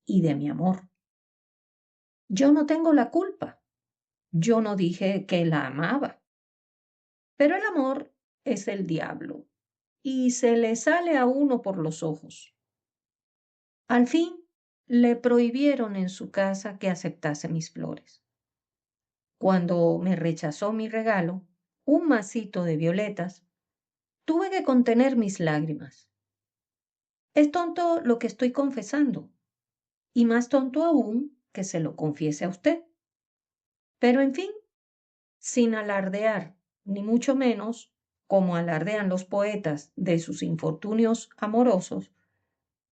y de mi amor. Yo no tengo la culpa. Yo no dije que la amaba. Pero el amor es el diablo y se le sale a uno por los ojos. Al fin le prohibieron en su casa que aceptase mis flores. Cuando me rechazó mi regalo, un macito de violetas, tuve que contener mis lágrimas. Es tonto lo que estoy confesando, y más tonto aún que se lo confiese a usted. Pero en fin, sin alardear, ni mucho menos, como alardean los poetas de sus infortunios amorosos,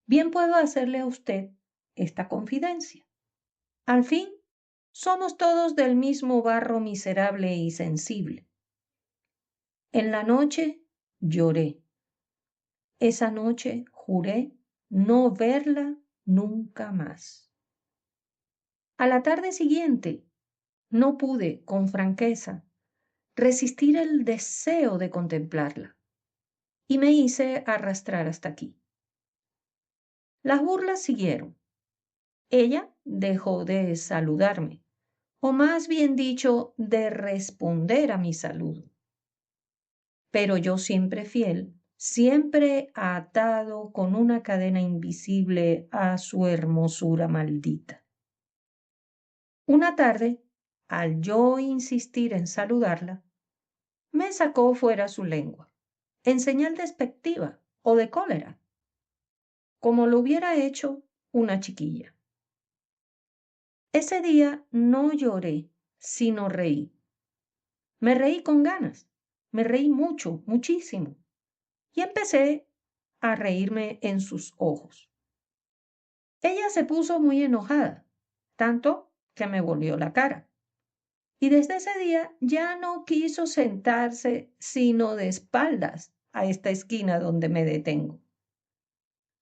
Bien puedo hacerle a usted esta confidencia. Al fin, somos todos del mismo barro miserable y sensible. En la noche lloré. Esa noche juré no verla nunca más. A la tarde siguiente no pude, con franqueza, resistir el deseo de contemplarla y me hice arrastrar hasta aquí. Las burlas siguieron. Ella dejó de saludarme, o más bien dicho, de responder a mi saludo. Pero yo siempre fiel, siempre atado con una cadena invisible a su hermosura maldita. Una tarde, al yo insistir en saludarla, me sacó fuera su lengua, en señal despectiva o de cólera, como lo hubiera hecho una chiquilla. Ese día no lloré, sino reí. Me reí con ganas, me reí mucho, muchísimo, y empecé a reírme en sus ojos. Ella se puso muy enojada, tanto que me volvió la cara. Y desde ese día ya no quiso sentarse sino de espaldas a esta esquina donde me detengo.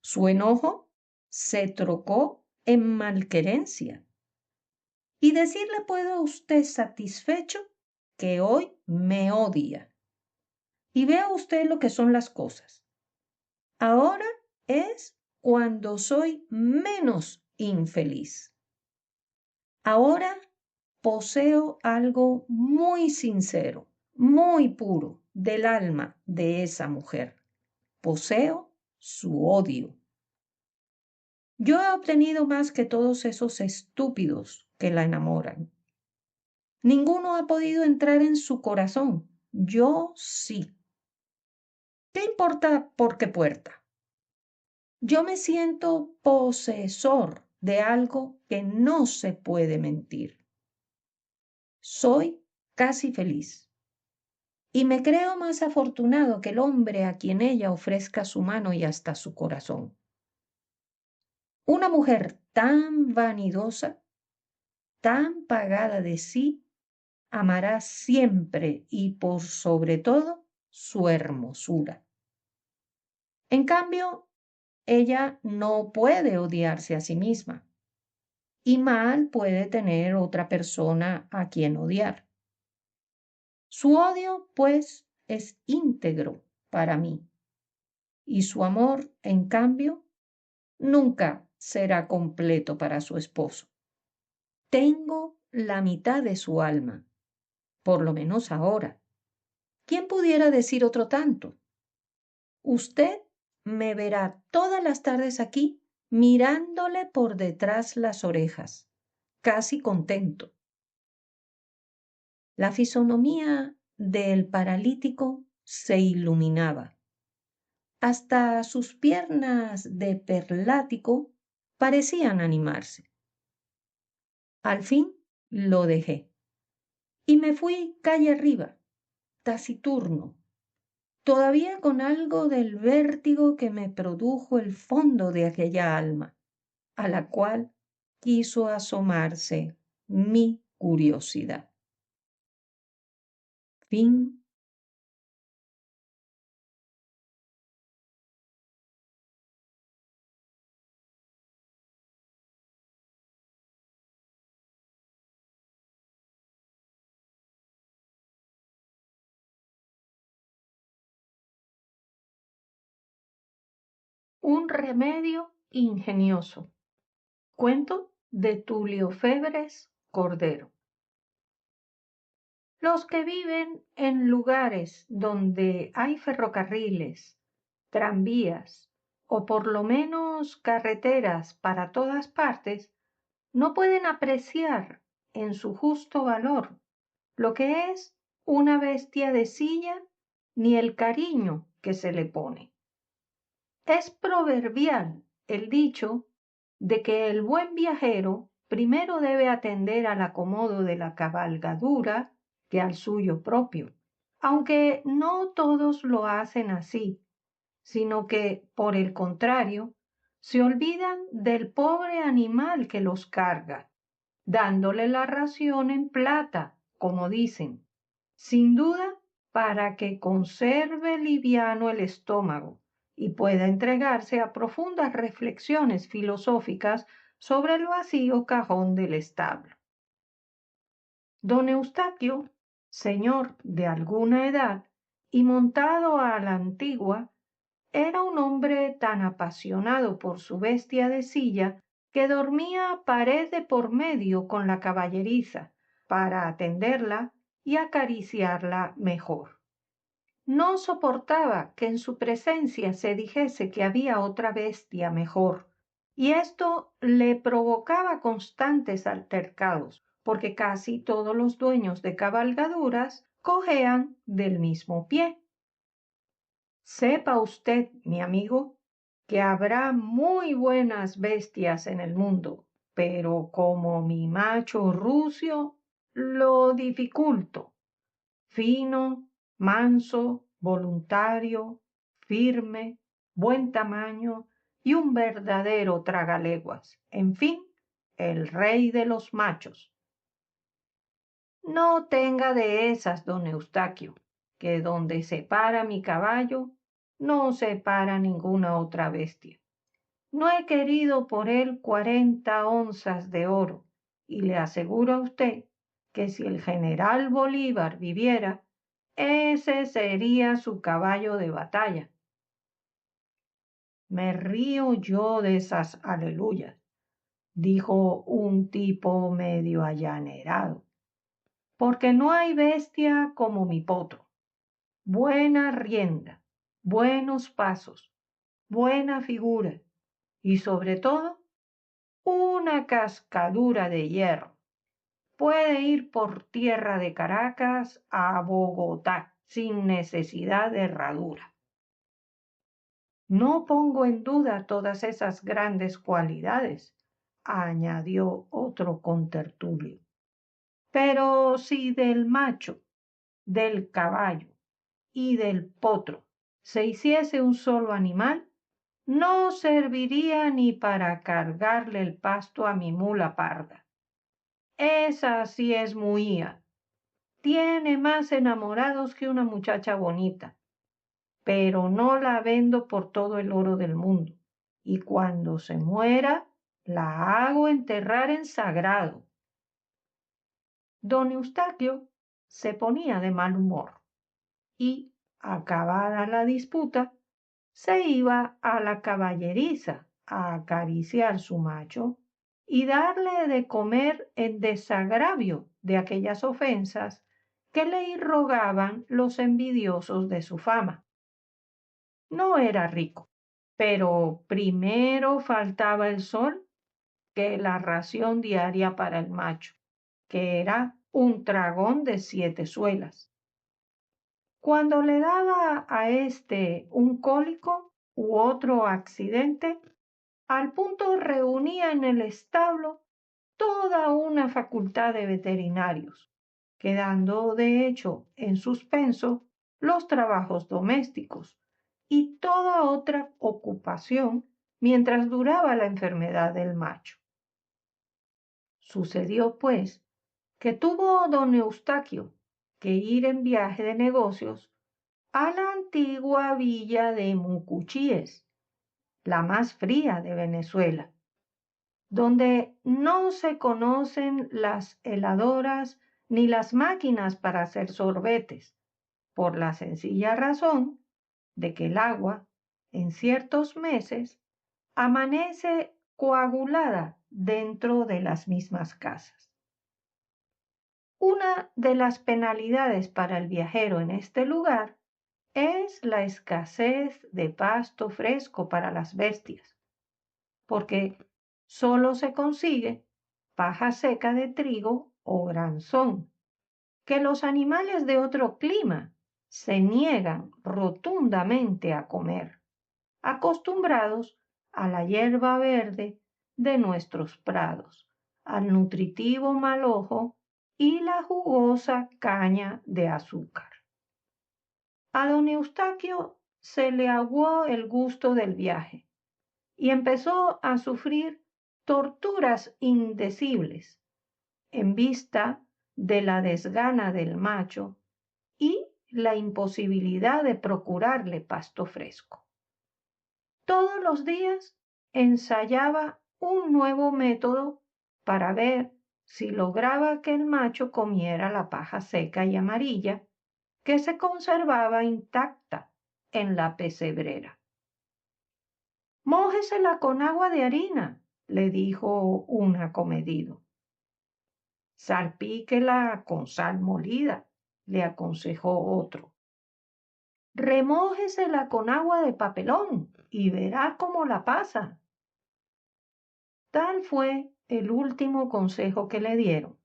Su enojo se trocó en malquerencia. Y decirle puedo a usted satisfecho que hoy me odia. Y vea usted lo que son las cosas. Ahora es cuando soy menos infeliz. Ahora poseo algo muy sincero, muy puro del alma de esa mujer. Poseo su odio. Yo he obtenido más que todos esos estúpidos que la enamoran. Ninguno ha podido entrar en su corazón. Yo sí. ¿Qué importa por qué puerta? Yo me siento posesor de algo que no se puede mentir. Soy casi feliz. Y me creo más afortunado que el hombre a quien ella ofrezca su mano y hasta su corazón. Una mujer tan vanidosa, tan pagada de sí, amará siempre y por sobre todo su hermosura. En cambio, ella no puede odiarse a sí misma y mal puede tener otra persona a quien odiar. Su odio, pues, es íntegro para mí y su amor, en cambio, nunca será completo para su esposo. Tengo la mitad de su alma, por lo menos ahora. ¿Quién pudiera decir otro tanto? Usted me verá todas las tardes aquí mirándole por detrás las orejas, casi contento. La fisonomía del paralítico se iluminaba. Hasta sus piernas de perlático parecían animarse. Al fin lo dejé y me fui calle arriba, taciturno, todavía con algo del vértigo que me produjo el fondo de aquella alma, a la cual quiso asomarse mi curiosidad. Fin. Un remedio ingenioso. Cuento de Tulio Febres Cordero. Los que viven en lugares donde hay ferrocarriles, tranvías o por lo menos carreteras para todas partes, no pueden apreciar en su justo valor lo que es una bestia de silla ni el cariño que se le pone. Es proverbial el dicho de que el buen viajero primero debe atender al acomodo de la cabalgadura que al suyo propio, aunque no todos lo hacen así, sino que, por el contrario, se olvidan del pobre animal que los carga, dándole la ración en plata, como dicen, sin duda para que conserve liviano el estómago y pueda entregarse a profundas reflexiones filosóficas sobre el vacío cajón del establo. Don Eustaquio, señor de alguna edad y montado a la antigua, era un hombre tan apasionado por su bestia de silla que dormía pared de por medio con la caballeriza para atenderla y acariciarla mejor. No soportaba que en su presencia se dijese que había otra bestia mejor, y esto le provocaba constantes altercados, porque casi todos los dueños de cabalgaduras cojean del mismo pie. Sepa usted, mi amigo, que habrá muy buenas bestias en el mundo, pero como mi macho rucio, lo dificulto. Fino, manso, voluntario, firme, buen tamaño y un verdadero tragaleguas. En fin, el rey de los machos. No tenga de esas, don Eustaquio, que donde se para mi caballo, no se para ninguna otra bestia. No he querido por él 40 onzas de oro, y le aseguro a usted que si el general Bolívar viviera, ese sería su caballo de batalla. Me río yo de esas aleluyas, dijo un tipo medio allanerado, porque no hay bestia como mi potro. Buena rienda, buenos pasos, buena figura y sobre todo una cascadura de hierro. Puede ir por tierra de Caracas a Bogotá sin necesidad de herradura. No pongo en duda todas esas grandes cualidades, añadió otro contertulio. Pero si del macho, del caballo y del potro se hiciese un solo animal, no serviría ni para cargarle el pasto a mi mula parda. Esa sí es muía. Tiene más enamorados que una muchacha bonita, pero no la vendo por todo el oro del mundo. Y cuando se muera, la hago enterrar en sagrado. Don Eustaquio se ponía de mal humor y, acabada la disputa, se iba a la caballeriza a acariciar su macho y darle de comer en desagravio de aquellas ofensas que le irrogaban los envidiosos de su fama. No era rico, pero primero faltaba el sol que la ración diaria para el macho, que era un tragón de 7 suelas. Cuando le daba a éste un cólico u otro accidente, al punto reunía en el establo toda una facultad de veterinarios, quedando de hecho en suspenso los trabajos domésticos y toda otra ocupación mientras duraba la enfermedad del macho. Sucedió, pues, que tuvo don Eustaquio que ir en viaje de negocios a la antigua villa de Mucuchíes, la más fría de Venezuela, donde no se conocen las heladoras ni las máquinas para hacer sorbetes, por la sencilla razón de que el agua, en ciertos meses, amanece coagulada dentro de las mismas casas. Una de las penalidades para el viajero en este lugar es la escasez de pasto fresco para las bestias, porque solo se consigue paja seca de trigo o granzón, que los animales de otro clima se niegan rotundamente a comer, acostumbrados a la hierba verde de nuestros prados, al nutritivo malojo y la jugosa caña de azúcar. A don Eustaquio se le aguó el gusto del viaje y empezó a sufrir torturas indecibles en vista de la desgana del macho y la imposibilidad de procurarle pasto fresco. Todos los días ensayaba un nuevo método para ver si lograba que el macho comiera la paja seca y amarilla que se conservaba intacta en la pesebrera. Mójesela con agua de harina, le dijo un acomedido. Salpíquela con sal molida, le aconsejó otro. Remójesela con agua de papelón y verá cómo la pasa. Tal fue el último consejo que le dieron,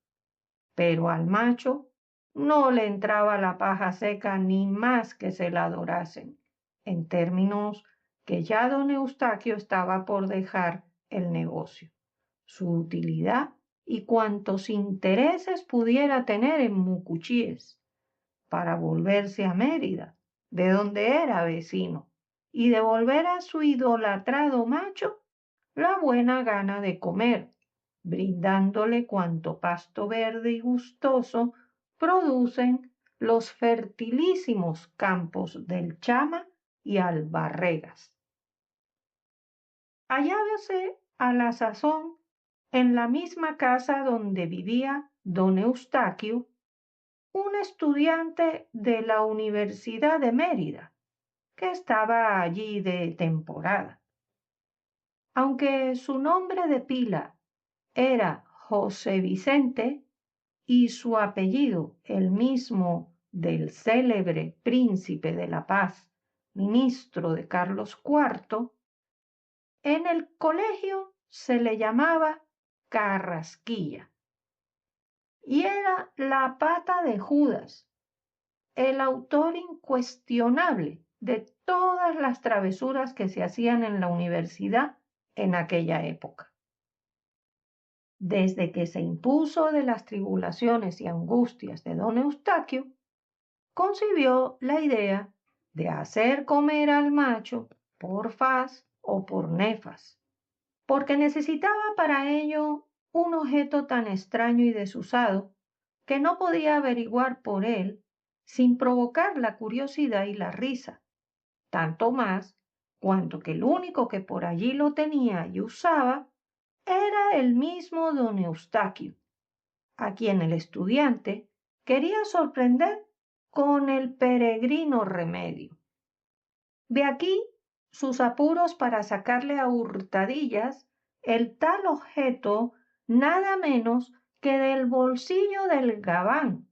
pero al macho no le entraba la paja seca ni más que se la adorasen, en términos que ya don Eustaquio estaba por dejar el negocio, su utilidad y cuantos intereses pudiera tener en Mucuchíes, para volverse a Mérida, de donde era vecino, y devolver a su idolatrado macho la buena gana de comer, brindándole cuanto pasto verde y gustoso producen los fertilísimos campos del Chama y Albarregas. Hallábase a la sazón en la misma casa donde vivía don Eustaquio, un estudiante de la Universidad de Mérida, que estaba allí de temporada. Aunque su nombre de pila era José Vicente y su apellido el mismo del célebre príncipe de la paz, ministro de Carlos IV, en el colegio se le llamaba Carrasquilla y era la pata de Judas, el autor incuestionable de todas las travesuras que se hacían en la universidad en aquella época. Desde que se impuso de las tribulaciones y angustias de don Eustaquio, concibió la idea de hacer comer al macho por faz o por nefas, porque necesitaba para ello un objeto tan extraño y desusado que no podía averiguar por él sin provocar la curiosidad y la risa, tanto más cuanto que el único que por allí lo tenía y usaba era el mismo don Eustaquio, a quien el estudiante quería sorprender con el peregrino remedio. De aquí sus apuros para sacarle a hurtadillas el tal objeto nada menos que del bolsillo del gabán,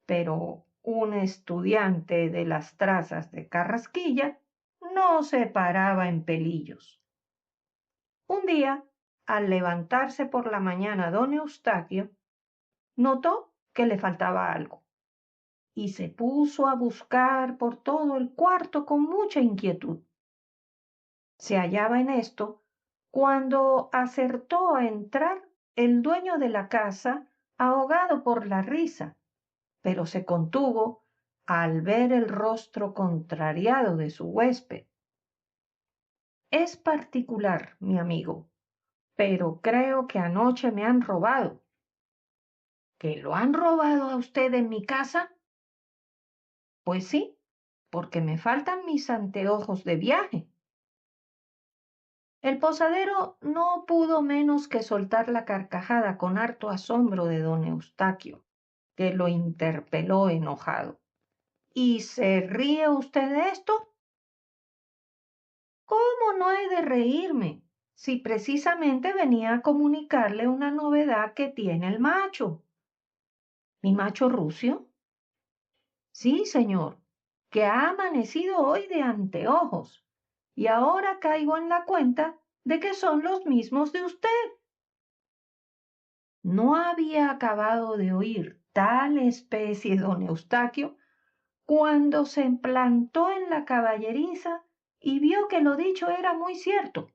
pero un estudiante de las trazas de Carrasquilla no se paraba en pelillos. Un día, al levantarse por la mañana don Eustaquio, notó que le faltaba algo y se puso a buscar por todo el cuarto con mucha inquietud. Se hallaba en esto cuando acertó a entrar el dueño de la casa, ahogado por la risa, pero se contuvo al ver el rostro contrariado de su huésped. Es particular, mi amigo, pero creo que anoche me han robado. ¿Que lo han robado a usted en mi casa? Pues sí, porque me faltan mis anteojos de viaje. El posadero no pudo menos que soltar la carcajada con harto asombro de don Eustaquio, que lo interpeló enojado. ¿Y se ríe usted de esto? ¿Cómo no he de reírme si precisamente venía a comunicarle una novedad que tiene el macho? ¿Mi macho rucio? Sí, señor, que ha amanecido hoy de anteojos y ahora caigo en la cuenta de que son los mismos de usted. No había acabado de oír tal especie don Eustaquio cuando se plantó en la caballeriza y vio que lo dicho era muy cierto.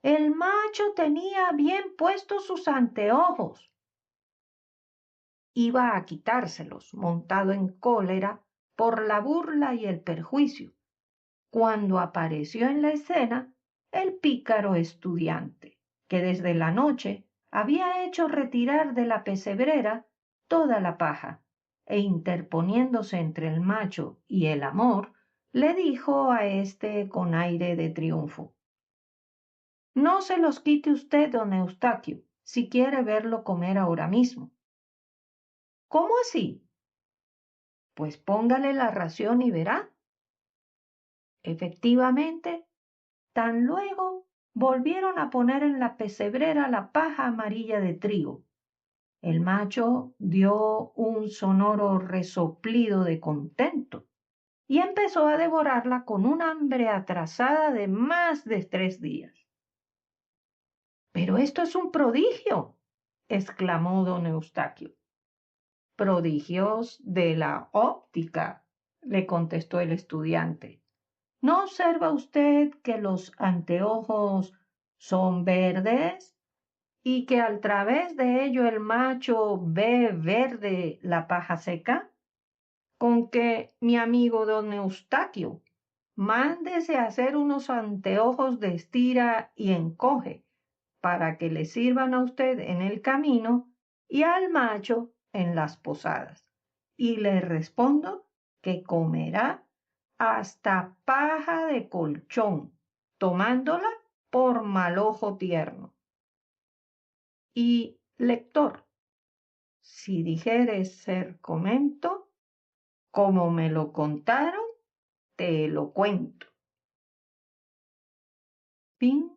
El macho tenía bien puestos sus anteojos. Iba a quitárselos, montado en cólera por la burla y el perjuicio, cuando apareció en la escena el pícaro estudiante, que desde la noche había hecho retirar de la pesebrera toda la paja, e interponiéndose entre el macho y el amor, le dijo a éste con aire de triunfo: No se los quite usted, don Eustaquio, si quiere verlo comer ahora mismo. ¿Cómo así? Pues póngale la ración y verá. Efectivamente, tan luego volvieron a poner en la pesebrera la paja amarilla de trigo. El macho dio un sonoro resoplido de contento y empezó a devorarla con un hambre atrasada de más de 3 días. Pero esto es un prodigio, exclamó don Eustaquio. Prodigios de la óptica, le contestó el estudiante. ¿No observa usted que los anteojos son verdes y que al través de ello el macho ve verde la paja seca? Con que mi amigo don Eustaquio mándese a hacer unos anteojos de estira y encoge para que le sirvan a usted en el camino y al macho en las posadas. Y le respondo que comerá hasta paja de colchón, tomándola por mal ojo tierno. Y, lector, si dijeres ser comento, como me lo contaron, te lo cuento. Fin.